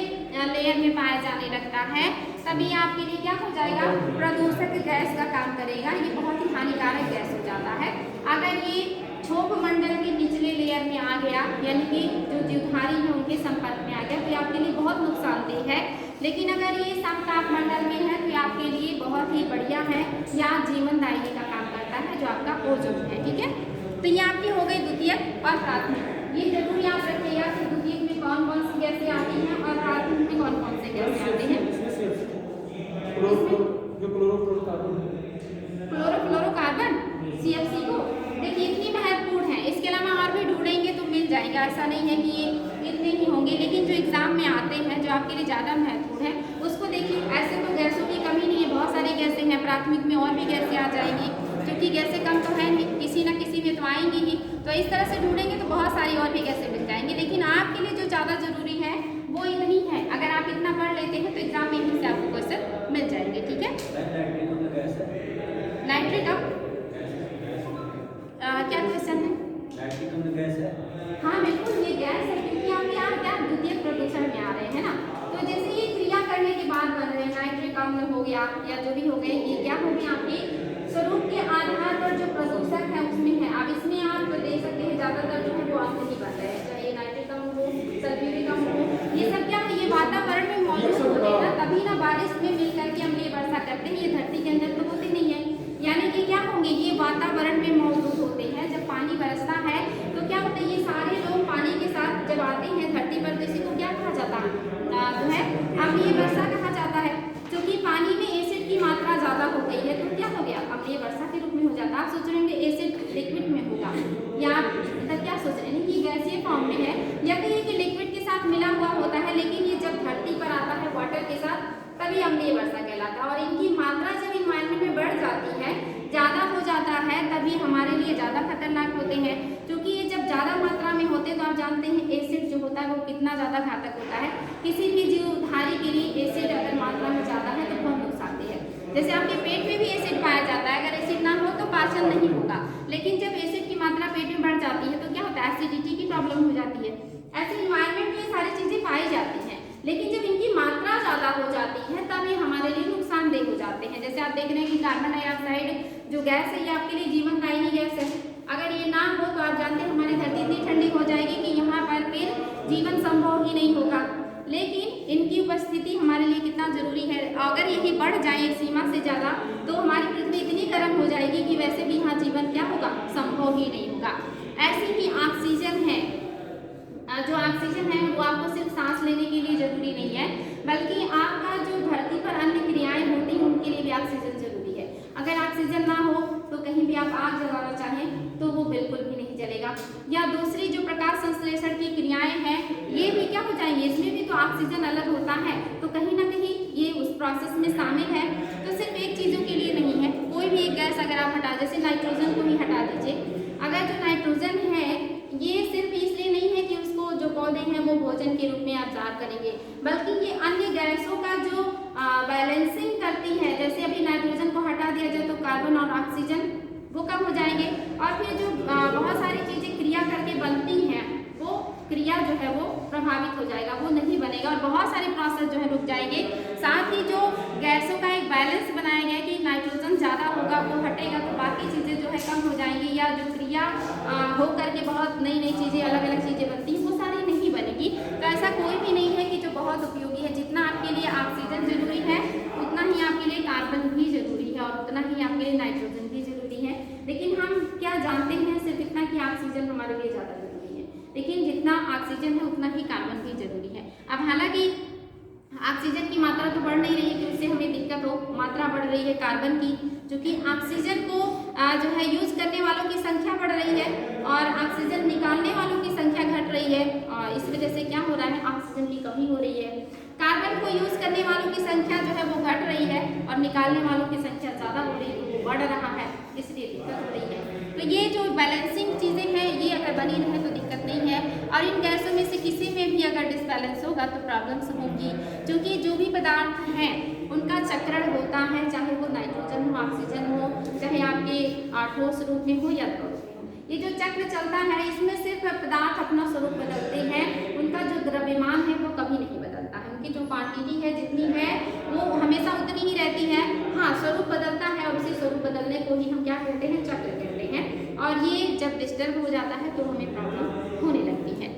लेयर में पाया जाने लगता है तभी आपके लिए क्या हो जाएगा, प्रदूषक गैस का काम करेगा, ये बहुत ही हानिकारक गैस हो जाता है। अगर ये क्षोभ मंडल के निचले लेयर में आ गया, यानी कि जो जीवधारी है उनके संपर्क में आ गया, तो आपके लिए बहुत नुकसानदेह है। लेकिन अगर ये समताप मंडल में है तो आपके लिए बहुत ही बढ़िया है, या जीवनदायी का काम करता है, जो आपका ओजोन है। ठीक है, तो ये आपकी हो गई द्वितीयक और प्राथमिक। ये जरूर याद रखिएगा कि द्वितीयक में कौन कौन सी गैसें आती हैं और प्राथमिक में कौन कौन से गैसें आती हैं। क्लोरोफ्लोरोकार्बन CFC को देखिए इतनी महत्वपूर्ण है, इसके अलावा और भी ढूंढेंगे तो मिल जाएगा, ऐसा नहीं है कि ये इतने ही होंगे। लेकिन जो एग्जाम में आते हैं जो आपके लिए ज़्यादा महत्वपूर्ण है उसको देखिए। ऐसे तो गैसों की प्राथमिक में और भी गैसें आ जाएंगी, क्योंकि गैसें कम तो है नहीं, किसी न किसी में तो आएंगी ही। तो इस तरह से ढूंढेंगे तो बहुत सारी और भी गैसें मिल जाएंगी। लेकिन आपके लिए जो ज़्यादा जरूरी है वो इतनी है। अगर आप इतना पढ़ लेते हैं तो एग्जाम में यहीं से आपको क्वेश्चन मिल जाएंगे। ठीक है, नाइट्रिक क्या क्वेश्चन है? हाँ बिल्कुल, ये गैस है, क्योंकि आप यहाँ क्या द्वितीयक प्रदूषण में आ रहे हैं ना। तो जैसे ये क्रिया करने के बाद बन रहे हैं, नाइट्रिक अम्ल हो गया या जो भी हो गए, ये क्या हो गए आपके स्वरूप के आधार पर जो प्रदूषक है उसमें है। अब इसमें आप देख सकते हैं ज़्यादातर जो है वो अम्ल ही बन रहे हैं, चाहे नाइट्रिक अम्ल हो, सल्फ्यूरिक अम्ल हो, ये सब क्या है, ये वातावरण में मौजूद होते हैं ना, तभी ना बारिश में मिल करके हम ये वर्षा करते हैं। ये धरती के अंदर तो होते नहीं है, यानी कि क्या होंगे, ये वातावरण में मौजूद होते हैं। जब पानी बरसता है तो क्या होता है, ये सारे लोग पानी के साथ जब आते हैं धरती पर, तो इसी को क्या कहा जाता है, जो है अम्लीय वर्षा कहा जाता है। क्योंकि पानी में एसिड की मात्रा ज़्यादा हो गई है तो क्या हो गया, अम्लीय वर्षा के रूप में हो जाता है। आप सोच रहे होंगे एसिड लिक्विड में होगा, या आप मतलब क्या सोच रहे हैं कि गैसीय फॉर्म में है, या कहिए कि लिक्विड के साथ मिला हुआ होता है, लेकिन ये जब धरती पर आता है वाटर के साथ तभी अम्लीय वर्षा कहलाता है। और इनकी मात्रा जब इन्वायरमेंट में बढ़ जाती है, ज़्यादा हो जाता है, तभी हमारे लिए ज़्यादा खतरनाक होते हैं। क्योंकि ये जब ज़्यादा मात्रा में होते हैं तो आप जानते हैं एसिड जो होता है वो कितना ज़्यादा घातक होता है। किसी भी जीवधारी के लिए एसिड अगर मात्रा में ज़्यादा है तो बहुत नुकसानदेह है। जैसे आपके पेट में भी एसिड पाया जाता है, अगर एसिड ना हो तो पाचन नहीं होगा, लेकिन जब एसिड की मात्रा पेट में बढ़ जाती है तो क्या होता है, एसिडिटी की प्रॉब्लम हो जाती है। ऐसे इन्वायरमेंट में ये सारी चीज़ें पाई जाती हैं, लेकिन जब इनकी मात्रा ज़्यादा हो जाती है तब ये हमारे लिए नुकसानदेह हो जाते हैं। जैसे आप देख रहे हैं कि कार्बन डाइऑक्साइड जो गैस है ये आपके लिए जीवन दायिनी गैस है। अगर ये ना हो तो आप जानते हैं हमारी धरती इतनी ठंडी हो जाएगी कि यहाँ पर फिर जीवन संभव ही नहीं होगा। लेकिन इनकी उपस्थिति हमारे लिए कितना जरूरी है, अगर यही बढ़ जाए एक सीमा से ज़्यादा तो हमारी पृथ्वी इतनी गर्म हो जाएगी कि वैसे भी यहाँ जीवन क्या होगा, संभव ही नहीं होगा। ऐसी ही ऑक्सीजन है, जो ऑक्सीजन है वो आपको सिर्फ सांस लेने के लिए जरूरी नहीं है, बल्कि आपका जो धरती पर अन्य क्रियाएं होती हैं उनके लिए भी ऑक्सीजन जरूरी है। अगर ऑक्सीजन ना हो तो कहीं भी आप आग जलाना चाहें तो वो बिल्कुल भी नहीं जलेगा। या दूसरी जो प्रकाश संश्लेषण की क्रियाएं हैं ये भी क्या हो जाएंगी, इसमें भी तो ऑक्सीजन अलग होता है, तो कहीं ना कहीं ये उस प्रोसेस में शामिल है। तो सिर्फ एक चीज़ों के लिए नहीं है, कोई भी एक गैस अगर आप हटा, जैसे नाइट्रोजन को ही हटा दीजिए, अगर जो नाइट्रोजन है ये सिर्फ इसलिए नहीं है कि उसको जो पौधे हैं वो भोजन के रूप में एब्जॉर्ब करेंगे, बल्कि ये अन्य गैसों का जो बैलेंसिंग करती है। जैसे अभी नाइट्रोजन को हटा दिया जाए तो कार्बन और ऑक्सीजन वो कम हो जाएंगे, और फिर जो बहुत सारी चीज़ें क्रिया करके बनती हैं वो क्रिया जो है वो प्रभावित हो जाएगा, वो नहीं बनेगा, और बहुत सारे प्रोसेस जो है रुक जाएंगे। साथ ही जो गैसों का एक बैलेंस बनाया गया कि नाइट्रोजन ज़्यादा होगा वो हटेगा तो बाकी चीज़ें जो है कम हो जाएंगी, या जो क्रिया हो करके बहुत नई नई चीज़ें अलग अलग चीज़ें बनती हैं वो सारी नहीं बनेगी। तो ऐसा कोई भी नहीं है कि जो बहुत उपयोगी है। जितना आपके लिए ऑक्सीजन जरूरी है उतना ही आपके लिए कार्बन भी जरूरी है, और उतना ही आपके लिए नाइट्रोजन भी जरूरी है। लेकिन हम क्या जानते हैं, सिर्फ इतना कि ऑक्सीजन हमारे लिए ज़्यादा जरूरी है, लेकिन जितना ऑक्सीजन है उतना ही कार्बन भी जरूरी है। अब हालांकि ऑक्सीजन की मात्रा तो बढ़ नहीं रही है कि उससे हमें दिक्कत हो, मात्रा बढ़ रही है कार्बन की, क्योंकि ऑक्सीजन को जो है यूज करने वालों की संख्या बढ़ रही है और ऑक्सीजन निकालने वालों की संख्या घट रही है, और इस वजह से क्या हो रहा है, ऑक्सीजन की कमी हो रही है। कार्बन को यूज करने वालों की संख्या जो है वो घट रही है और निकालने वालों की संख्या ज़्यादा हो रही है, तो वो बढ़ रहा है, इसलिए दिक्कत हो रही है। तो ये जो बैलेंसिंग चीज़ें हैं ये अगर बनी रहे तो दिक्कत नहीं है, और इन गैसों में से किसी में भी अगर डिसबैलेंस होगा तो प्रॉब्लम्स होंगी, क्योंकि जो भी पदार्थ हैं उनका चक्रण होता है, चाहे वो नाइट्रोजन हो, ऑक्सीजन हो, चाहे आपके ठोस रूप में हो या द्रव में हो। ये जो चक्र चलता है इसमें सिर्फ पदार्थ अपना स्वरूप बदलते हैं, उनका जो द्रव्यमान है वो कभी नहीं बदलता है, उनकी जो क्वांटिटी है जितनी है वो हमेशा उतनी ही रहती है। हाँ, स्वरूप बदलता है, और उसी स्वरूप बदलने को ही हम क्या कहते हैं, चक्र कहते हैं, और ये जब डिस्टर्ब हो जाता है तो हमें प्रॉब्लम होने लगती है।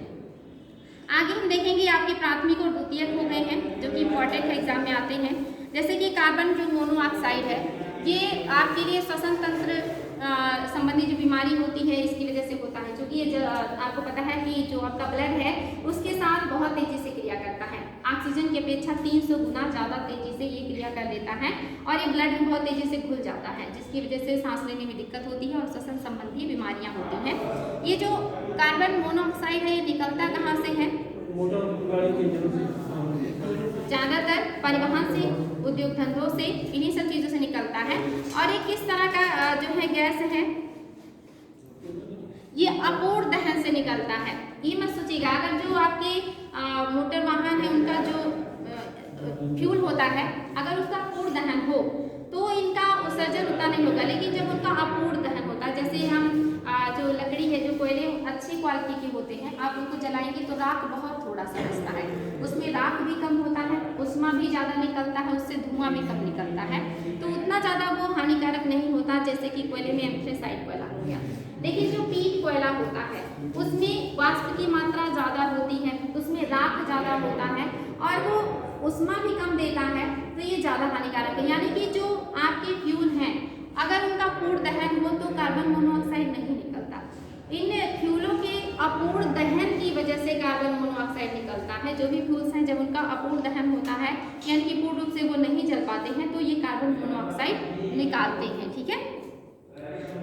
आगे हम देखेंगे आपके प्राथमिक और द्वितीयक हो गए हैं जो कि इम्पॉर्टेंट है, एग्जाम में आते हैं। जैसे कि कार्बन जो मोनोऑक्साइड है ये आपके लिए श्वसन तंत्र संबंधी जो बीमारी होती है इसकी वजह से होता है, क्योंकि ये आपको पता है कि जो आपका ब्लड है उसके साथ बहुत तेजी से क्रिया करता है, ऑक्सीजन की अपेक्षा 300 गुना ज़्यादा तेजी से ये क्रिया कर देता है, और ये ब्लड में बहुत तेजी से घुल जाता है, जिसकी वजह से सांस लेने में दिक्कत होती है और श्वसन संबंधी बीमारियाँ होती हैं। ये जो कार्बन मोनोऑक्साइड है ये निकलता कहाँ से है, ज़्यादातर परिवहन से उद्योग धंधों से, इन्हीं सब चीज़ों से निकलता है। और ये किस तरह का जो है गैस है, ये अपूर्ण दहन से निकलता है। ये मत सोचिएगा, अगर जो आपके मोटर वाहन है उनका जो फ्यूल होता है, अगर उसका पूर्ण दहन हो तो इनका उत्सर्जन उतना नहीं होगा, लेकिन जब उनका अपूर्ण दहन होता है, जैसे हम जो लकड़ी है, जो कोयले अच्छी क्वालिटी के होते हैं, आप उनको जलाएंगे तो राख बहुत थोड़ा सा बचता है, उसमें राख भी कम होता है, उष्मा भी ज़्यादा निकलता है, उससे धुआं भी कम निकलता है, तो उतना ज़्यादा वो हानिकारक नहीं होता जैसे कि कोयले में एंथ्रेसाइट कोयला हो गया। लेकिन जो पीट कोयला होता है उसमें वाष्प की मात्रा ज़्यादा होती है, उसमें राख ज़्यादा होता है और वो उष्मा भी कम देता है, तो ये ज़्यादा हानिकारक है। यानी कि जो आपके फ्यूल हैं, अगर उनका पूर्ण दहन हो तो कार्बन मोनोऑक्साइड नहीं निकलता। इन फ्यूलों के अपूर्ण दहन की वजह से कार्बन मोनोऑक्साइड निकलता है। जो भी फ्यूल्स हैं जब उनका अपूर्ण दहन होता है, यानी कि पूर्ण रूप से वो नहीं जल पाते हैं, तो ये कार्बन मोनोऑक्साइड निकालते हैं। ठीक है,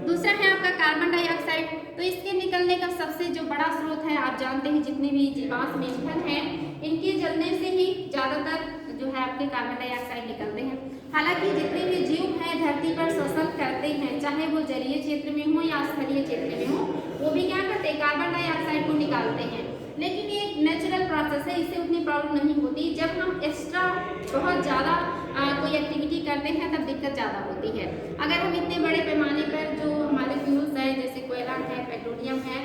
दूसरा है आपका कार्बन डाइऑक्साइड। तो इसके निकलने का सबसे जो बड़ा स्रोत है, आप जानते हैं जितने भी जीवाश्म ईंधन हैं, इनके जलने से ही ज़्यादातर जो है आपके कार्बन डाइऑक्साइड निकलते हैं। हालांकि जितने भी जीव हैं धरती पर श्वसन करते हैं, चाहे वो जलीय क्षेत्र में हो या स्थलीय क्षेत्र में हो, वो भी क्या करते हैं, कार्बन डाइऑक्साइड को निकालते हैं। लेकिन ये एक नेचुरल प्रोसेस है, इससे उतनी प्रॉब्लम नहीं होती। जब हम एक्स्ट्रा बहुत ज़्यादा कोई एक्टिविटी करते हैं तब दिक्कत ज़्यादा होती है। अगर हम इतने बड़े पैमाने पर जो हमारे फ्यूल्स हैं, जैसे कोयला है, पेट्रोलियम है,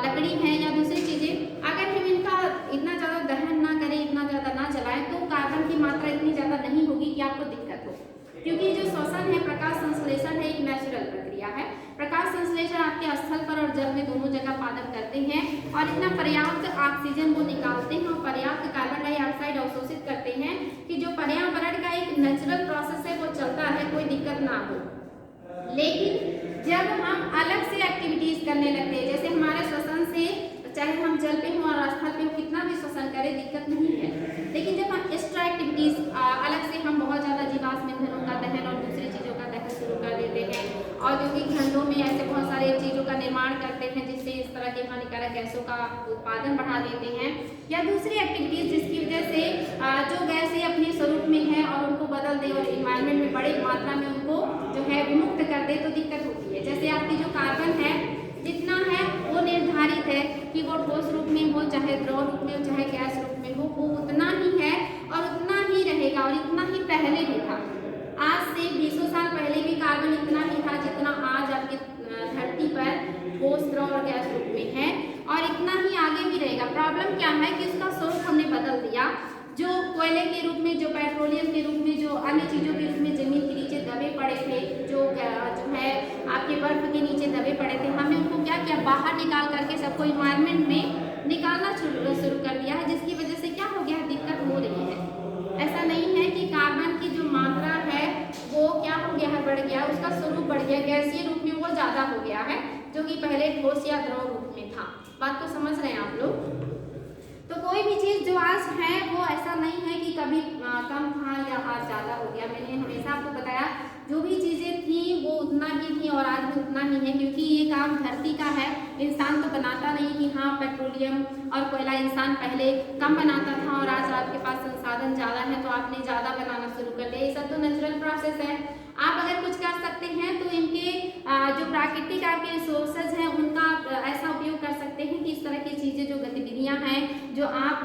लकड़ी है या दूसरी चीज़ें, अगर हम इनका इतना ज़्यादा दहन ना करें, इतना ज़्यादा ना जलाएं, तो कार्बन की मात्रा इतनी ज़्यादा नहीं होगी कि आपको दिक्कत हो। क्योंकि जो श्वसन है, प्रकाश संश्लेषण है, एक नेचुरल प्रक्रिया है। प्रकाश संश्लेषण आपके स्थल पर और जल में दोनों जगह पादन करते हैं और इतना पर्याप्त ऑक्सीजन वो निकालते हैं और पर्याप्त कार्बन डाइऑक्साइड अवशोषित करते हैं कि जो पर्यावरण का एक नेचुरल प्रोसेस है वो चलता है, कोई दिक्कत ना हो। लेकिन जब हम अलग से एक्टिविटीज करने लगते हैं, जैसे हमारे श्वसन से, चाहे हम जल पे हों और स्थल पे हो, कितना भी श्वसन करें दिक्कत नहीं है। लेकिन जब हम एक्स्ट्रा एक्टिविटीज अलग से हम बहुत ज़्यादा जीवाश्म ईंधनों का दहन और दूसरी चीज़ों का दहन शुरू कर देते हैं, औद्योगिक खंडों में ऐसे बहुत सारे चीज़ों का निर्माण करते हैं जिससे इस तरह की हानिकारक गैसों का उत्पादन बढ़ा देते हैं, या दूसरी एक्टिविटीज जिसकी वजह से जो गैसें अपने स्वरूप में है और उनको बदल दे और इन्वायरमेंट में बड़ी मात्रा में उनको जो है विमुक्त कर दे, तो दिक्कत होती है। जैसे आपकी जो कार्बन है जितना है वो निर्धारित है कि वो ठोस रूप में हो, चाहे द्रव रूप में हो, चाहे गैस रूप में हो, वो उतना ही है और उतना ही रहेगा और इतना ही पहले भी था। आज से 200 साल पहले भी कार्बन इतना ही था जितना आज आपकी धरती पर ठोस, द्रव और गैस रूप में है, और इतना ही आगे भी रहेगा। प्रॉब्लम क्या है कि उसका स्वरूप हमने बदल दिया। जो कोयले के रूप में, जो पेट्रोलियम के रूप में, जो अन्य चीज़ों के रूप में जमीन के नीचे दबे पड़े थे, जो है आपके बर्फ के नीचे दबे पड़े थे, हमने उनको क्या किया, बाहर निकाल करके सबको इन्वायरमेंट में निकालना शुरू कर दिया है, जिसकी वजह से क्या हो गया, दिक्कत हो रही है। ऐसा नहीं है कि कार्बन की जो मात्रा है वो क्या हो गया है, बढ़ गया, उसका स्वरूप बढ़ गया, गैसीय रूप में वो ज़्यादा हो गया है, जो कि पहले ठोस या द्रव रूप में था। बात को समझ रहे हैं आप लोग? तो कोई भी चीज़ जो आज है वो ऐसा नहीं है कि कभी कम था या आज ज़्यादा हो गया। मैंने हमेशा आपको बताया जो भी चीज़ें थी वो उतना ही थी और आज भी उतना ही है, क्योंकि ये काम धरती का है। इंसान तो बनाता नहीं कि हाँ पेट्रोलियम और कोयला इंसान पहले कम बनाता था और आज आपके पास संसाधन ज़्यादा है तो आपने ज़्यादा बनाना शुरू कर दिया। ये सब तो नेचुरल प्रोसेस है। आप अगर कुछ कर सकते हैं तो इनके जो प्राकृतिक आपके रिसोर्सेज हैं उनका ऐसा उपयोग कर सकते हैं कि इस तरह की चीज़ें, जो गतिविधियां हैं जो आप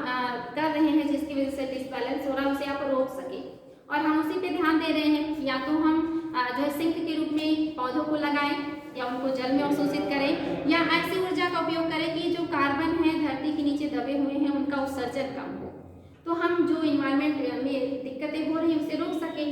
कर रहे हैं जिसकी वजह से डिसबैलेंस हो रहा है, उसे आप रोक सके। और हम उसी पे ध्यान दे रहे हैं, या तो हम जो है सिंक के रूप में पौधों को लगाएं या उनको जल में अवशोषित करें, या ऐसी ऊर्जा का उपयोग करें कि जो कार्बन है धरती के नीचे दबे हुए हैं उनका उत्सर्जन कम हो, तो हम जो इन्वायरमेंट में दिक्कतें हो रही हैं उसे रोक सकें।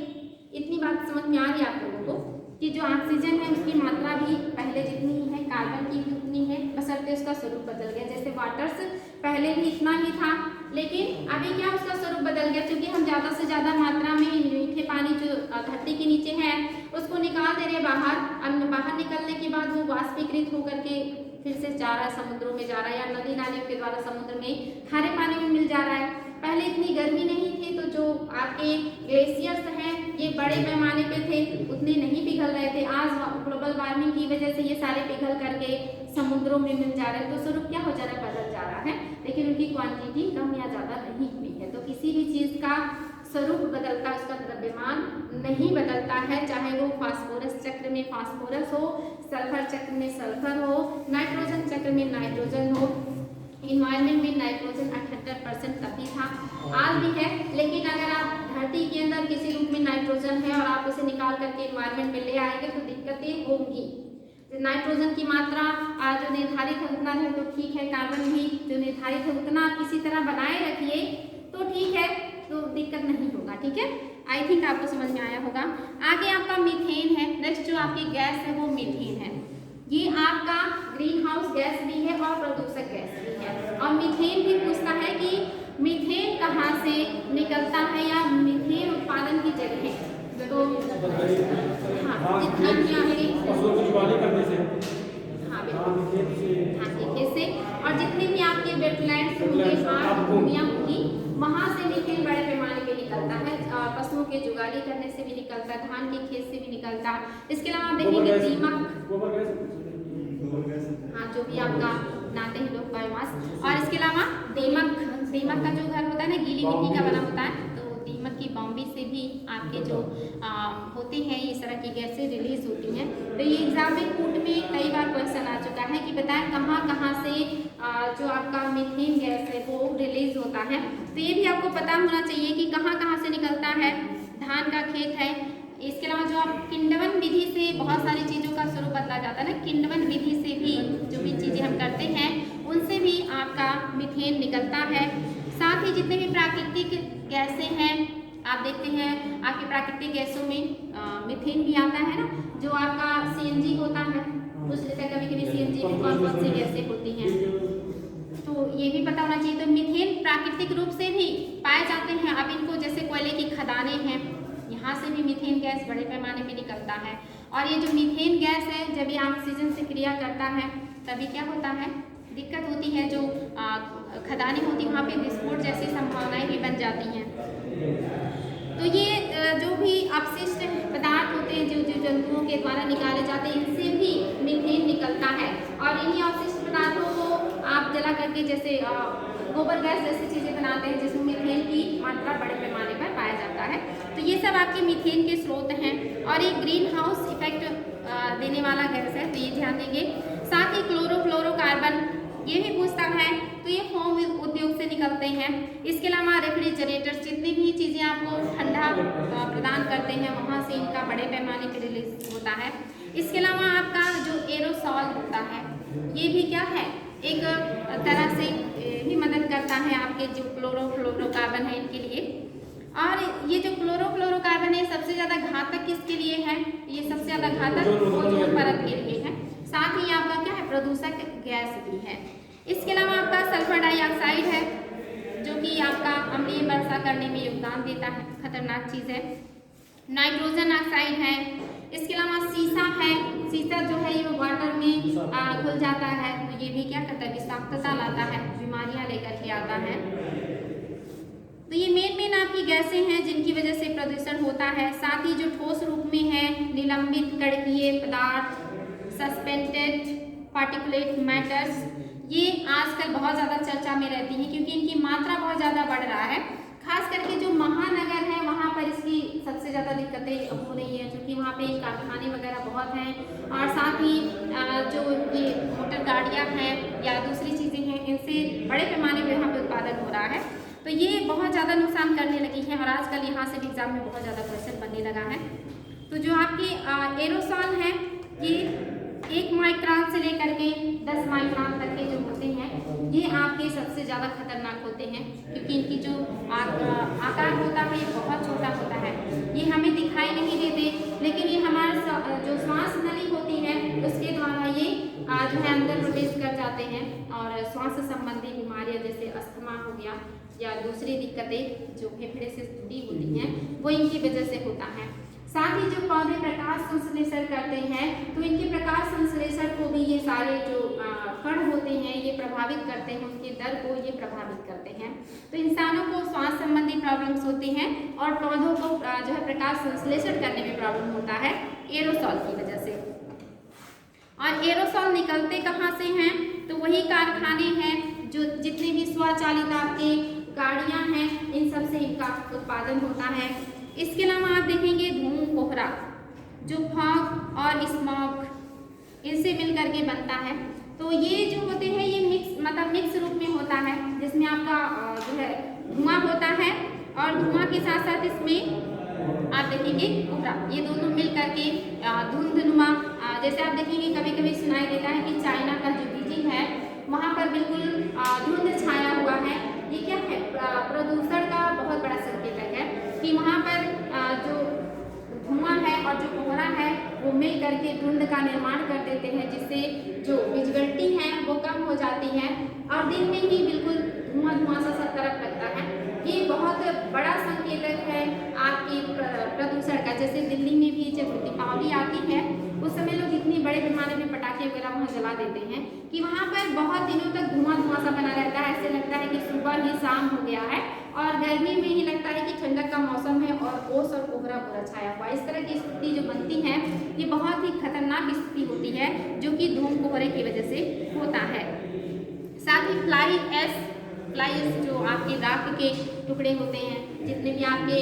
इतनी बात समझ में आ रही है आप लोगों को कि जो ऑक्सीजन है उसकी मात्रा भी पहले जितनी ही है, कार्बन की भी उतनी है, बशर्ते उसका स्वरूप बदल गया। जैसे वाटर्स पहले भी इतना ही था, लेकिन अभी क्या उसका स्वरूप बदल गया, क्योंकि हम ज़्यादा से ज़्यादा मात्रा में मीठे पानी जो धरती के नीचे है उसको निकाल दे रहे बाहर। अब बाहर निकलने के बाद वो वाष्पीकृत होकर के फिर से जा रहा है, समुद्रों में जा रहा है, या नदी नालियों के द्वारा समुद्र में खारे पानी में मिल जा रहा है। पहले इतनी गर्मी नहीं थी, तो जो आपके ग्लेशियर्स हैं ये बड़े पैमाने पे थे, उतने नहीं पिघल रहे थे। आज ग्लोबल वार्मिंग की वजह से ये सारे पिघल करके समुद्रों में मिल जा रहे हैं, तो स्वरूप क्या हो जा रहा है, बदल जा रहा है, लेकिन उनकी क्वांटिटी कम या ज़्यादा नहीं हुई है। तो किसी भी चीज़ का स्वरूप बदलता है, उसका द्रव्यमान नहीं बदलता है, चाहे वो फास्फोरस चक्र में फास्फोरस हो, सल्फर चक्र में सल्फर हो, नाइट्रोजन चक्र में नाइट्रोजन हो। इन्वायरमेंट में नाइट्रोजन 78% तभी था, आज भी है, लेकिन अगर आप धरती के अंदर किसी रूप में नाइट्रोजन है और आप उसे निकाल करके इन्वायरमेंट में ले आएंगे तो दिक्कतें होंगी। नाइट्रोजन की मात्रा जो निर्धारित है उतना रहे तो ठीक है, कार्बन भी जो निर्धारित है उतना आप किसी तरह बनाए रखिए तो ठीक है, तो दिक्कत नहीं होगा। ठीक है, आई थिंक आपको समझ में आया होगा। आगे आपका मीथेन है, नेक्स्ट जो आपकी गैस है वो मीथेन है। ये आपका ग्रीन हाउस गैस भी है और प्रदूषक गैस भी है। और मीथेन भी पूछता है कि मीथेन कहाँ से निकलता है या मीथेन उत्पादन की जगह, तो हाँ जितना भी से और जितने भी आपके वेटलैंड्स होंगे, भूमियाँ होंगी, वहाँ से मीथेन बड़े पैमाने पे निकलता है। पशुओं के जुगाली करने से भी निकलता है, धान के खेत से भी निकलता है। इसके अलावा आप देखेंगे दीमक, हाँ जो भी आपका बनाते हैं लोग बायोमास। और इसके अलावा दीमक का जो घर होता है ना, गीली मिट्टी का बना होता है, तो दीमक की बॉम्बे से भी आपके जो होते हैं इस तरह की गैसें रिलीज होती हैं। तो ये एग्जाम में कूट में कई बार क्वेश्चन आ चुका है कि बताएं कहाँ से जो आपका मीथेन गैस है वो रिलीज होता है। तो ये भी आपको पता होना चाहिए कि कहाँ से निकलता है। धान का खेत है, इसके अलावा जो आप किंडवन विधि से बहुत सारी चीज़ों का स्वरूप बदला जाता है ना, किंडवन विधि से भी जो भी चीज़ें हम करते हैं उनसे भी आपका मीथेन निकलता है। साथ ही जितने भी प्राकृतिक गैसें हैं आप देखते हैं आपकी प्राकृतिक गैसों में मीथेन भी आता है ना, जो आपका सीएनजी होता है, पूछ लेते हैं कभी सीएनजी में कौन कौन सी गैसें होती हैं, तो ये भी पता होना चाहिए। तो मीथेन प्राकृतिक रूप से भी पाए जाते हैं। अब इनको जैसे कोयले की खदानें हैं, यहाँ से भी मीथेन गैस बड़े पैमाने पे निकलता है। और ये जो मीथेन गैस है जब ये ऑक्सीजन से क्रिया करता है तभी क्या होता है, दिक्कत होती है। जो खदानें होती हैं वहाँ पे विस्फोट जैसी संभावनाएं भी बन जाती हैं। तो ये जो भी अपशिष्ट पदार्थ होते हैं जो जंतुओं के द्वारा निकाले जाते हैं, इनसे भी मीथेन निकलता है। और इन्हीं अपशिष्ट पदार्थों को आप जला करके जैसे गोबर गैस जैसी चीज़ें बनाते हैं जिसमें मीथेन की मात्रा बड़े पैमाने पर पाया जाता है। तो ये सब आपके मीथेन के स्रोत हैं और ये ग्रीन हाउस इफेक्ट देने वाला गैस है, तो ये ध्यान देंगे। साथ ही क्लोरोफ्लोरोकार्बन ये भी पूछता है, तो ये फोम उद्योग से निकलते हैं। इसके अलावा रेफ्रिजरेटर्स, जितनी भी चीज़ें आपको ठंडा प्रदान करते हैं वहाँ से इनका बड़े पैमाने पर रिलीज होता है। इसके अलावा आपका जो एरोसॉल होता है ये भी क्या है, एक तरह से भी मदद करता है आपके जो क्लोरोफ्लोरोकार्बन है इनके लिए। और ये जो क्लोरोफ्लोरोकार्बन है सबसे ज़्यादा घातक किसके लिए है, ये सबसे ज़्यादा घातक ओजोन परत के लिए है। साथ ही आपका क्या है, प्रदूषक गैस भी है। इसके अलावा आपका सल्फर डाइऑक्साइड है जो कि आपका अम्लीय वर्षा करने में योगदान देता है, खतरनाक चीज़ है। नाइट्रोजन ऑक्साइड है। इसके अलावा सीसा है, सीसा जो है ये वाटर में घुल जाता है, तो ये भी क्या करता है, विषाक्तता लाता है, बीमारियां लेकर के आता है। तो ये मेन आपकी गैसें हैं जिनकी वजह से प्रदूषण होता है। साथ ही जो ठोस रूप में है, निलंबित कणकीय पदार्थ, सस्पेंडेड पार्टिकुलेट मैटर्स, ये आजकल बहुत ज़्यादा चर्चा में रहती हैं क्योंकि इनकी मात्रा बहुत ज़्यादा बढ़ रहा है। खास करके जो महानगर है वहाँ पर इसकी सबसे ज़्यादा दिक्कतें हो रही हैं क्योंकि वहाँ पे कारखाने वगैरह बहुत हैं और साथ ही जो ये मोटर गाड़ियाँ हैं या दूसरी चीज़ें हैं इनसे बड़े पैमाने पर यहाँ पे उत्पादन हो रहा है। तो ये बहुत ज़्यादा नुकसान करने लगी हैं और आजकल यहाँ से भी एग्जाम में बहुत ज़्यादा क्वेश्चन बनने लगा है। तो जो आपके एरोसॉल हैं ये 1 माइक्रोन से लेकर के 10 माइक्रोन तक के जो होते हैं ये आपके सबसे ज़्यादा खतरनाक होते हैं क्योंकि इनकी जो आकार होता है ये बहुत छोटा होता है। ये हमें दिखाई नहीं देते लेकिन ये हमारा जो श्वास नली होती है उसके द्वारा ये जो है अंदर प्रवेश कर जाते हैं और श्वास संबंधी बीमारियां जैसे अस्थमा हो गया या दूसरी दिक्कतें जो फेफड़े से जुड़ी होती हैं वो इनकी वजह से होता है। साथ ही जो पौधे प्रकाश संश्लेषण करते हैं तो इनके प्रकाश संश्लेषण को भी ये सारे जो कण होते हैं ये प्रभावित करते हैं, उनके दर को ये प्रभावित करते हैं। तो इंसानों को श्वास संबंधी प्रॉब्लम्स होती हैं और पौधों को जो है प्रकाश संश्लेषण करने में प्रॉब्लम होता है एरोसॉल की वजह से। और एरोसॉल निकलते कहाँ से हैं, तो वही कारखाने हैं जो जितने भी स्वचालित आपके गाड़ियाँ हैं इन सब से इनका उत्पादन होता है। इसके अलावा आप देखेंगे धूम कोहरा जो फॉग और स्मॉग इनसे मिल करके बनता है। तो ये जो होते हैं ये मिक्स रूप में होता है, जिसमें आपका जो है धुआं होता है और धुआं के साथ साथ इसमें आप देखेंगे कोहरा, ये दोनों मिल करके धुंधनुमा, जैसे आप देखेंगे कभी कभी सुनाई देता है कि चाइना का जो बीजिंग है वहाँ पर बिल्कुल धुंध छाया हुआ है। ये क्या है? प्रदूषण का बहुत बड़ा संकेतक है कि वहाँ पर जो धुआं है और जो कोहरा है वो मिल करके धुंध का निर्माण कर देते हैं, जिससे जो विजिबिलिटी है वो कम हो जाती है और दिन में ही बिल्कुल धुआं सा सब तरफ लगता है। ये बहुत बड़ा संकेतक है आपकी प्रदूषण का। जैसे दिल्ली में भी जब दीपावली आती है उस समय लोग इतने बड़े पैमाने में पटाखे वगैरह वहाँ जला देते हैं कि वहाँ पर बहुत दिनों तक धुआं सा बना रहता है। ऐसे लगता है कि सुबह ही शाम हो गया है और गर्मी में ही लगता है कि ठंडक का मौसम है और ओस और कोहरा पूरा छाया हुआ। इस तरह की स्थिति जो बनती है ये बहुत ही खतरनाक स्थिति होती है जो कि धूम कोहरे की वजह से होता है। साथ ही फ्लाई एश जो आपके राख के टुकड़े होते हैं, जितने भी आपके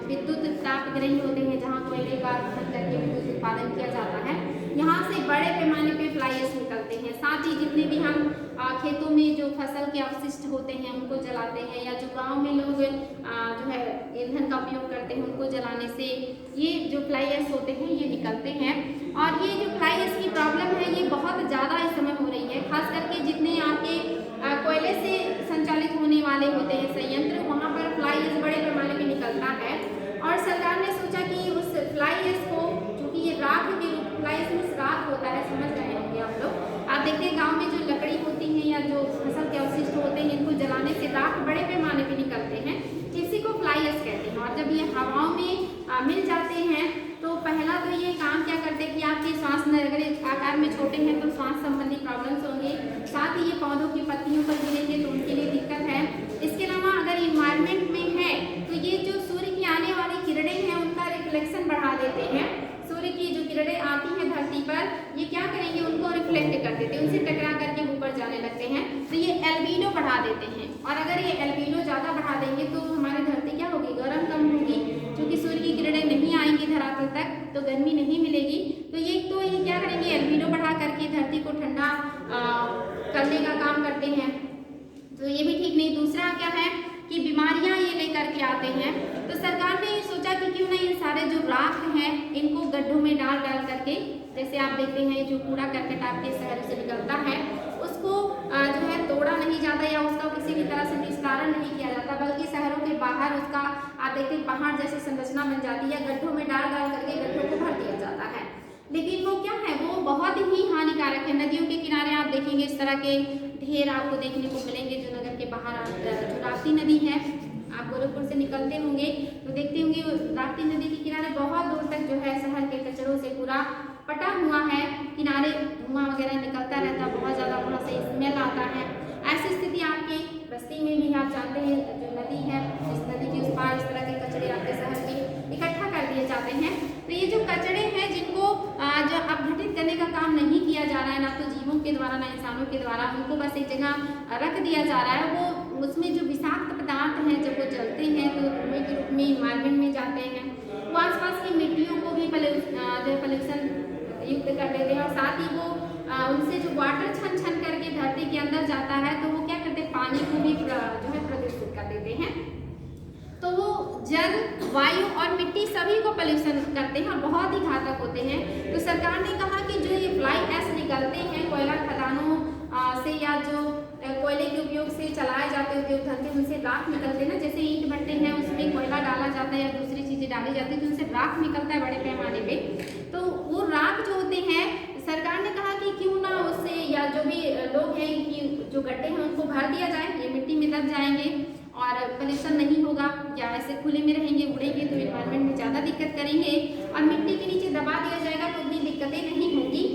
विद्युत तापग्रही होते हैं जहाँ कोयले का दहन करके विद्युत उत्पादन किया जाता है, यहाँ से बड़े पैमाने पे फ्लाई एश निकलते हैं। साथ ही जितने भी हम खेतों में जो फसल के अवशिष्ट होते हैं उनको जलाते हैं या जो गांव में लोग जो है ईंधन का उपयोग करते हैं उनको जलाने से ये जो फ्लाई एश होते हैं ये निकलते हैं। और ये जो फ्लाई एश की प्रॉब्लम है ये बहुत ज़्यादा इस समय हो रही है, खास करके जितने आपके कोयले से संचालित होने वाले होते हैं संयंत्र, वहाँ पर फ्लाई एश बड़े पैमाने पे निकलता है। और सरकार ने सोचा कि उस फ्लाई एश को, चूँकि ये राख के रूप, फ्लाई एश में राख होता है, समझ रहे होंगे आप लोग। आप देखते हैं गांव में जो लकड़ी होती है या जो फसल के अवशिष्ट होते हैं इनको जलाने से राख बड़े पैमाने पे निकलते हैं, इसी को फ्लाई एश कहते हैं। और जब ये हवाओं में मिल जाते हैं तो पहला तो ये काम क्या करते हैं कि आपके सांस अगर आकार में छोटे हैं तो सांस संबंधी प्रॉब्लम्स होंगे, साथ ही ये पौधों की पत्तियों पर गिरेंगे तो उनके लिए दिक्कत है। इसके अलावा अगर इन्वायरमेंट में है तो ये जो सूर्य की आने वाली किरणें हैं उनका रिफ्लेक्शन बढ़ा देते हैं। सूर्य की जो किरणें आती हैं धरती पर ये क्या करेंगे, उनको रिफ्लेक्ट कर देते हैं, उनसे टकरा करके ऊपर जाने लगते हैं, तो ये एल्बिडो बढ़ा देते हैं। और अगर ये एल्बिडो ज़्यादा बढ़ा देंगे तो हमारी धरती क्या होगी, गर्म कम होगी, क्योंकि सूर्य की किरणें नहीं आएंगी धरातल तक तो गर्मी नहीं मिलेगी। तो ये क्या करेंगे, एल्बिडो बढ़ा करके धरती को ठंडा करने का काम करते हैं, तो ये भी ठीक नहीं। दूसरा क्या है कि बीमारियां ये लेकर के आते हैं। तो सरकार ने ये सोचा कि क्यों ना ये सारे जो राख हैं इनको गड्ढों में डाल करके, जैसे आप देखते हैं जो कूड़ा करकट आपके शहर से निकलता है उसको जो है तोड़ा नहीं जाता या उसका किसी भी तरह से निस्तारण नहीं किया जाता, बल्कि शहरों के बाहर उसका आप देखते हैं पहाड़ जैसी संरचना बन जाती है, गड्ढों में डाल करके गड्ढों को भर दिया जाता है। लेकिन वो क्या है, वो बहुत ही हानिकारक है। नदियों के किनारे आप देखेंगे इस तरह के ढेर आपको देखने को मिलेंगे। जो नगर के बाहर जो राप्ती नदी है, आप गोरखपुर से निकलते होंगे तो देखते होंगे राप्ती नदी के किनारे बहुत दूर तक जो है शहर के कचरों से पूरा पटा हुआ है, किनारे धुआं वगैरह निकलता रहता, बहुत ज़्यादा वहाँ से स्मेल आता है। ऐसी स्थिति आपकी बस्ती में भी, आप जानते हैं जो नदी है, इस नदी के उस पार इस तरह के कचरे आपके शहर में इकट्ठा कर दिए जाते हैं। तो ये जो कचरे हैं जिनको जो अपघटित करने का काम नहीं किया जा रहा है, ना तो जीवों के द्वारा ना इंसानों के द्वारा, उनको बस एक जगह रख दिया जा रहा है, वो उसमें जो विषाक्त पदार्थ हैं जब वो जलते हैं तो धुएं के रूप में इन्वायरमेंट में जाते हैं, वो आसपास की मिट्टियों को भी पॉल्यूशन युक्त कर देते हैं। और साथ ही वो उनसे जो वाटर छन करके धरती के अंदर जाता है तो वो क्या करते हैं, पानी को भी जो है प्रदूषित कर देते हैं। तो वो जल, वायु और मिट्टी सभी को पॉल्यूशन करते हैं और बहुत ही घातक होते हैं। तो सरकार ने कहा कि जो ये फ्लाई एश निकलते हैं कोयला खदानों से या जो कोयले के उपयोग से चलाए जाते उद्योग धंधे, उनसे राख निकलते हैं ना, जैसे ईंट भट्टे हैं उसमें कोयला डाला जाता है या दूसरी चीज़ें डाली जाती है तो उनसे राख निकलता है बड़े पैमाने पे। तो वो राख जो होते हैं, सरकार ने कहा कि क्यों ना उससे या जो भी लोग हैं कि जो गड्ढे हैं उनको भर दिया जाए, ये मिट्टी में दब जाएंगे और पॉल्यूशन नहीं होगा, या ऐसे खुले में रहेंगे उड़ेंगे तो इन्वायरमेंट में ज़्यादा दिक्कत करेंगे, और मिट्टी के नीचे दबा दिया जाएगा तो उतनी दिक्कतें नहीं होंगी।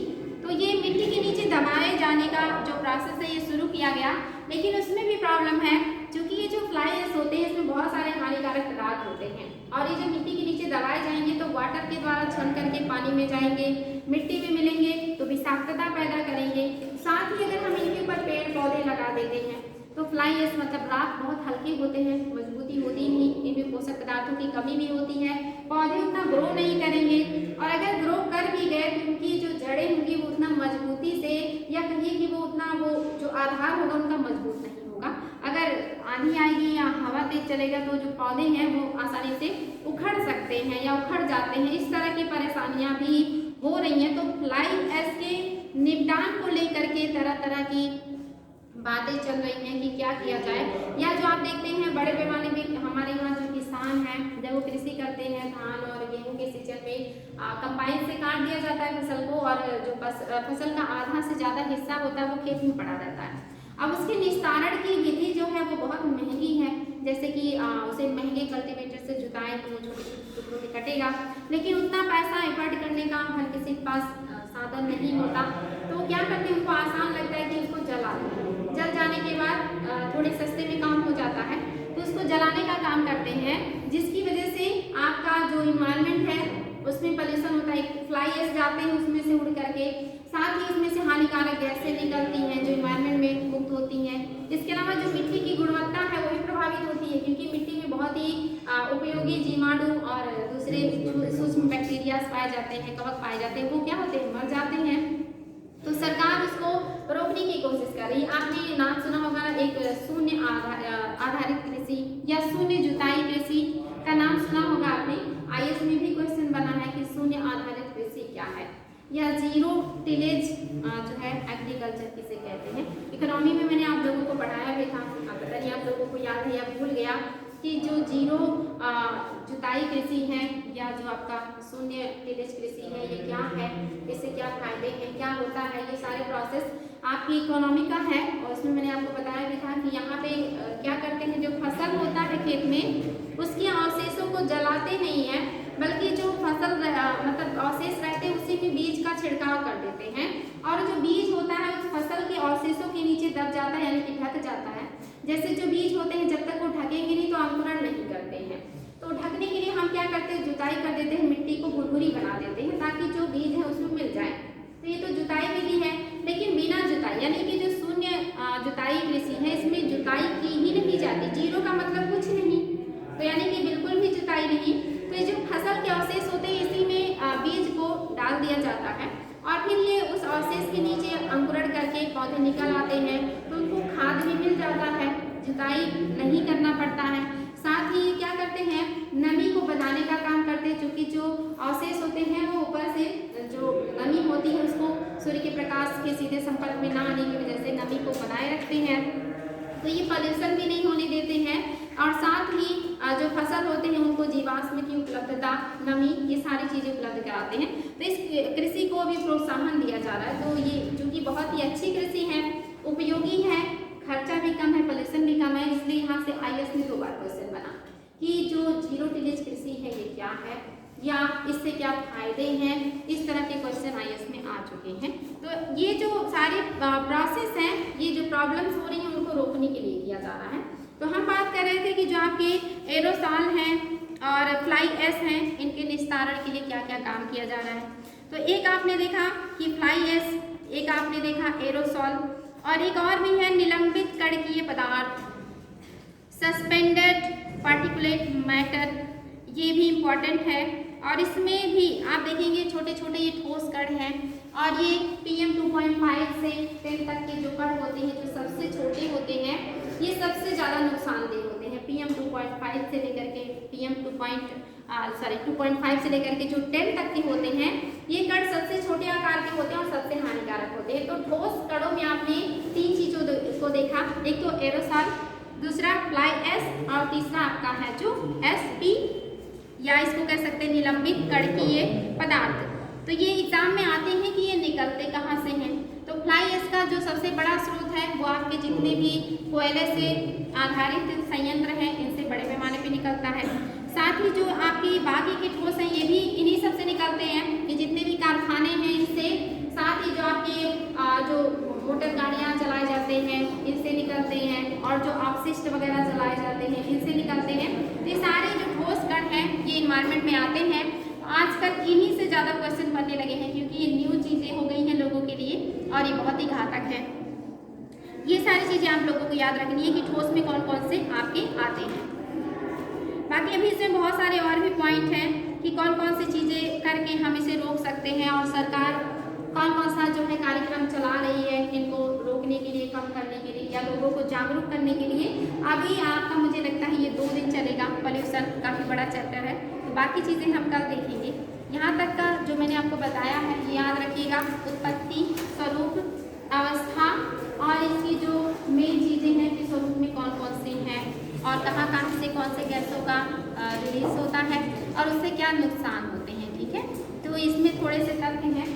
तो ये मिट्टी के नीचे दबाए जाने का जो प्रोसेस है ये शुरू किया गया, लेकिन उसमें भी प्रॉब्लम है क्योंकि ये जो फ्लाई एश होते हैं इसमें बहुत सारे हानिकारक पदार्थ होते हैं और ये जो मिट्टी के नीचे दबाए जाएंगे तो वाटर के द्वारा छन करके पानी में जाएंगे, मिट्टी में मिलेंगे तो विषाक्तता पैदा करेंगे। साथ ही अगर हम इनके ऊपर पेड़ पौधे लगा देते हैं तो फ्लाई एश मतलब राख बहुत हल्का हल्के होते हैं, मजबूती होती नहीं, इनमें पोषक पदार्थों की कमी भी होती है, पौधे उतना ग्रो नहीं करेंगे, और अगर ग्रो कर भी गए तो उनकी जो जड़ें होंगी वो उतना मजबूती से, या कहिए कि वो उतना, वो जो आधार होगा उनका मजबूत नहीं होगा। अगर आंधी आएगी या हवा तेज चलेगा तो जो पौधे हैं वो आसानी से उखड़ सकते हैं या उखड़ जाते हैं। इस तरह की परेशानियां भी हो रही हैं। तो फ्लाई एश के निपटान को लेकर के तरह तरह की बातें चल रही हैं कि क्या किया जाए, या जो आप देखते हैं बड़े पैमाने पे हमारे यहाँ जो किसान हैं जब वो कृषि करते हैं धान और गेहूं के सीजन में कंबाइन से काट दिया जाता है फसल को, और जो फसल का आधा से ज़्यादा हिस्सा होता है वो खेत में पड़ा रहता है। अब उसके निस्तारण की विधि जो है वो बहुत महंगी है, जैसे कि उसे महंगे कल्टीवेटर से जुताएं तो वो छोटे छोटे टुकड़ों में कटेगा, लेकिन उतना पैसा एफर्ट करने का हर किसी के पास साधन नहीं होता। तो क्या करते हैं, उनको आसान लगता है कि उसको जला दें, जल जाने के बाद थोड़े सस्ते में काम हो जाता है, तो उसको जलाने का काम करते हैं, जिसकी वजह से आपका जो इन्वायरमेंट है उसमें पॉल्यूशन होता है। फ्लाई एश जाते हैं उसमें से उड़ करके, साथ ही उसमें से हानिकारक गैसें निकलती हैं जो इन्वायरमेंट में मुक्त होती हैं। इसके अलावा जो मिट्टी की गुणवत्ता है वो भी प्रभावित होती है, क्योंकि मिट्टी में बहुत ही उपयोगी जीवाणु और दूसरे सूक्ष्म बैक्टीरिया पाए जाते हैं, कवक पाए जाते हैं, वो क्या होते हैं, मर जाते हैं। तो सरकार उसको रोकने की कोशिश कर रही है। आपने नाम सुना होगा एक शून्य आधारित कृषि या शून्य जुताई कृषि का नाम सुना होगा आपने। आईएएस में भी क्वेश्चन बना है कि शून्य आधारित कृषि क्या है, या जीरो टिलेज जो है एग्रीकल्चर किसे कहते हैं। इकोनॉमी में मैंने आप लोगों को पढ़ाया भी था, पता नहीं आप लोगों को याद है या भूल गया, कि जो जीरो जुताई कृषि है या जो आपका शून्य टिलेज कृषि है ये क्या है, इससे क्या फायदे हैं, क्या होता है, ये सारे प्रोसेस आपकी इकोनॉमी का है। और उसमें मैंने आपको बताया भी था कि यहाँ पे क्या करते हैं, जो फसल होता है खेत में उसके अवशेषों को जलाते नहीं है, बल्कि जो फसल मतलब अवशेष रहते हैं उसी में बीज का छिड़काव कर देते हैं, और जो बीज होता है उस फसल के अवशेषों के नीचे दब जाता है, यानी कि ढक जाता है। जैसे जो बीज होते हैं जब तक वो ढकेंगे नहीं तो अंकुरण नहीं करते हैं, तो ढकने के लिए हम क्या करते हैं, जुताई कर देते हैं, मिट्टी को भुरभुरी बना देते हैं ताकि जो बीज है उसमें मिल जाए। तो ये तो जुताई विधि है, लेकिन बिना जुताई, यानी कि जो शून्य जुताई कृषि है इसमें जुताई की ही नहीं जाती। जीरो का मतलब कुछ नहीं, तो यानी कि बिल्कुल भी जुताई नहीं। तो ये जो फसल के अवशेष होते हैं इसी में बीज को डाल दिया जाता है, और फिर ये उस अवशेष के नीचे अंकुरण करके पौधे निकल आते हैं, तो उनको खाद भी मिल जाता है, जुताई नहीं करना पड़ता है। साथ ही क्या करते हैं, नमी को बनाने का काम करते हैं, क्योंकि जो अवशेष होते हैं वो ऊपर से जो नमी होती है उसको सूर्य के प्रकाश के सीधे संपर्क में ना आने की वजह से नमी को बनाए रखते हैं, तो ये पॉल्यूशन भी नहीं होने देते हैं। और साथ ही जो फसल होते हैं उनको जीवाश्म की उपलब्धता, नमी, ये सारी चीज़ें उपलब्ध कराते हैं। तो इस कृषि को भी प्रोत्साहन दिया जा रहा है। तो ये जो कि बहुत ही अच्छी कृषि है, उपयोगी है, खर्चा भी कम है, पॉल्यूशन भी कम है, इसलिए यहाँ से आईएएस में 2 बार क्वेश्चन बना कि जो जीरो टिलेज कृषि है ये क्या है या इससे क्या फायदे हैं। इस तरह के क्वेश्चन आईएएस में आ चुके हैं। तो ये जो सारे प्रोसेस हैं, ये जो प्रॉब्लम्स हो रही हैं उनको रोकने के लिए किया जा रहा है। तो हम बात कर रहे थे कि जो आपके एरोसॉल हैं और फ्लाई एश हैं, इनके निस्तारण के लिए क्या क्या काम किया जा रहा है। तो एक आपने देखा कि फ्लाई एश, एक आपने देखा एरोसॉल, और एक और भी है निलंबित कणकीय पदार्थ, सस्पेंडेड पार्टिकुलेट मैटर, ये भी इम्पॉर्टेंट है। और इसमें भी आप देखेंगे छोटे छोटे ये ठोस कण हैं, और ये PM 2.5 से 10 तक के जो कण होते हैं जो सबसे छोटे होते हैं ये सबसे ज़्यादा नुकसानदेह होते हैं। PM 2.5 से लेकर के PM 2.5 से लेकर के जो 10 तक के होते हैं ये कण सबसे छोटे आकार के होते हैं और सबसे हानिकारक होते हैं। तो ठोस कणों में आपने 3 चीज़ों को देखा, एक तो एरोसॉल, दूसरा फ्लाई एश, और तीसरा आपका है जो SP, या इसको कह सकते हैं निलंबित कणकीय पदार्थ। तो ये एग्जाम में आते हैं कि ये निकलते कहाँ से हैं। तो फ्लाई एश का जो सबसे बड़ा स्रोत है वो आपके जितने भी कोयले से आधारित संयंत्र हैं इनसे बड़े पैमाने पे निकलता है। साथ ही जो आपकी बाकी के ठोस हैं ये भी इन्हीं सब से निकलते हैं, कि जितने भी कारखाने हैं इनसे, साथ ही जो आपके जो मोटर गाड़ियाँ चलाए जाते हैं इनसे निकलते हैं, और जो अपशिष्ट वगैरह चलाए जाते हैं इनसे निकलते हैं। तो ये सारे जो ठोस कण हैं ये इन्वायरमेंट में आते हैं। आजकल इन्हीं से ज़्यादा क्वेश्चन बनने लगे हैं, क्योंकि ये न्यू चीज़ें हो गई हैं लोगों के लिए और ये बहुत ही घातक है। ये सारी चीज़ें आप लोगों को याद रखनी है कि ठोस में कौन कौन से आपके बाकी अभी इसमें बहुत सारे और भी पॉइंट हैं कि कौन कौन सी चीज़ें करके हम इसे रोक सकते हैं और सरकार कौन कौन सा जो है कार्यक्रम चला रही है इनको रोकने के लिए, कम करने के लिए या लोगों को जागरूक करने के लिए। अभी आपका मुझे लगता है ये 2 दिन चलेगा, पोल्यूशन काफ़ी बड़ा चैप्टर है, तो बाकी चीज़ें हम कल देखेंगे। यहाँ तक का जो मैंने आपको बताया है ये याद रखिएगा, उत्पत्ति, स्वरूप, अवस्था और इसकी जो मेन चीज़ें हैं कि स्वरूप में कौन कौन से हैं और कहाँ कहाँ से कौन से गैसों का रिलीज होता है और उससे क्या नुकसान होते हैं, ठीक है। तो इसमें थोड़े से तथ्य हैं,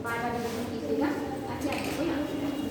बार बार कीजिएगा। अच्छा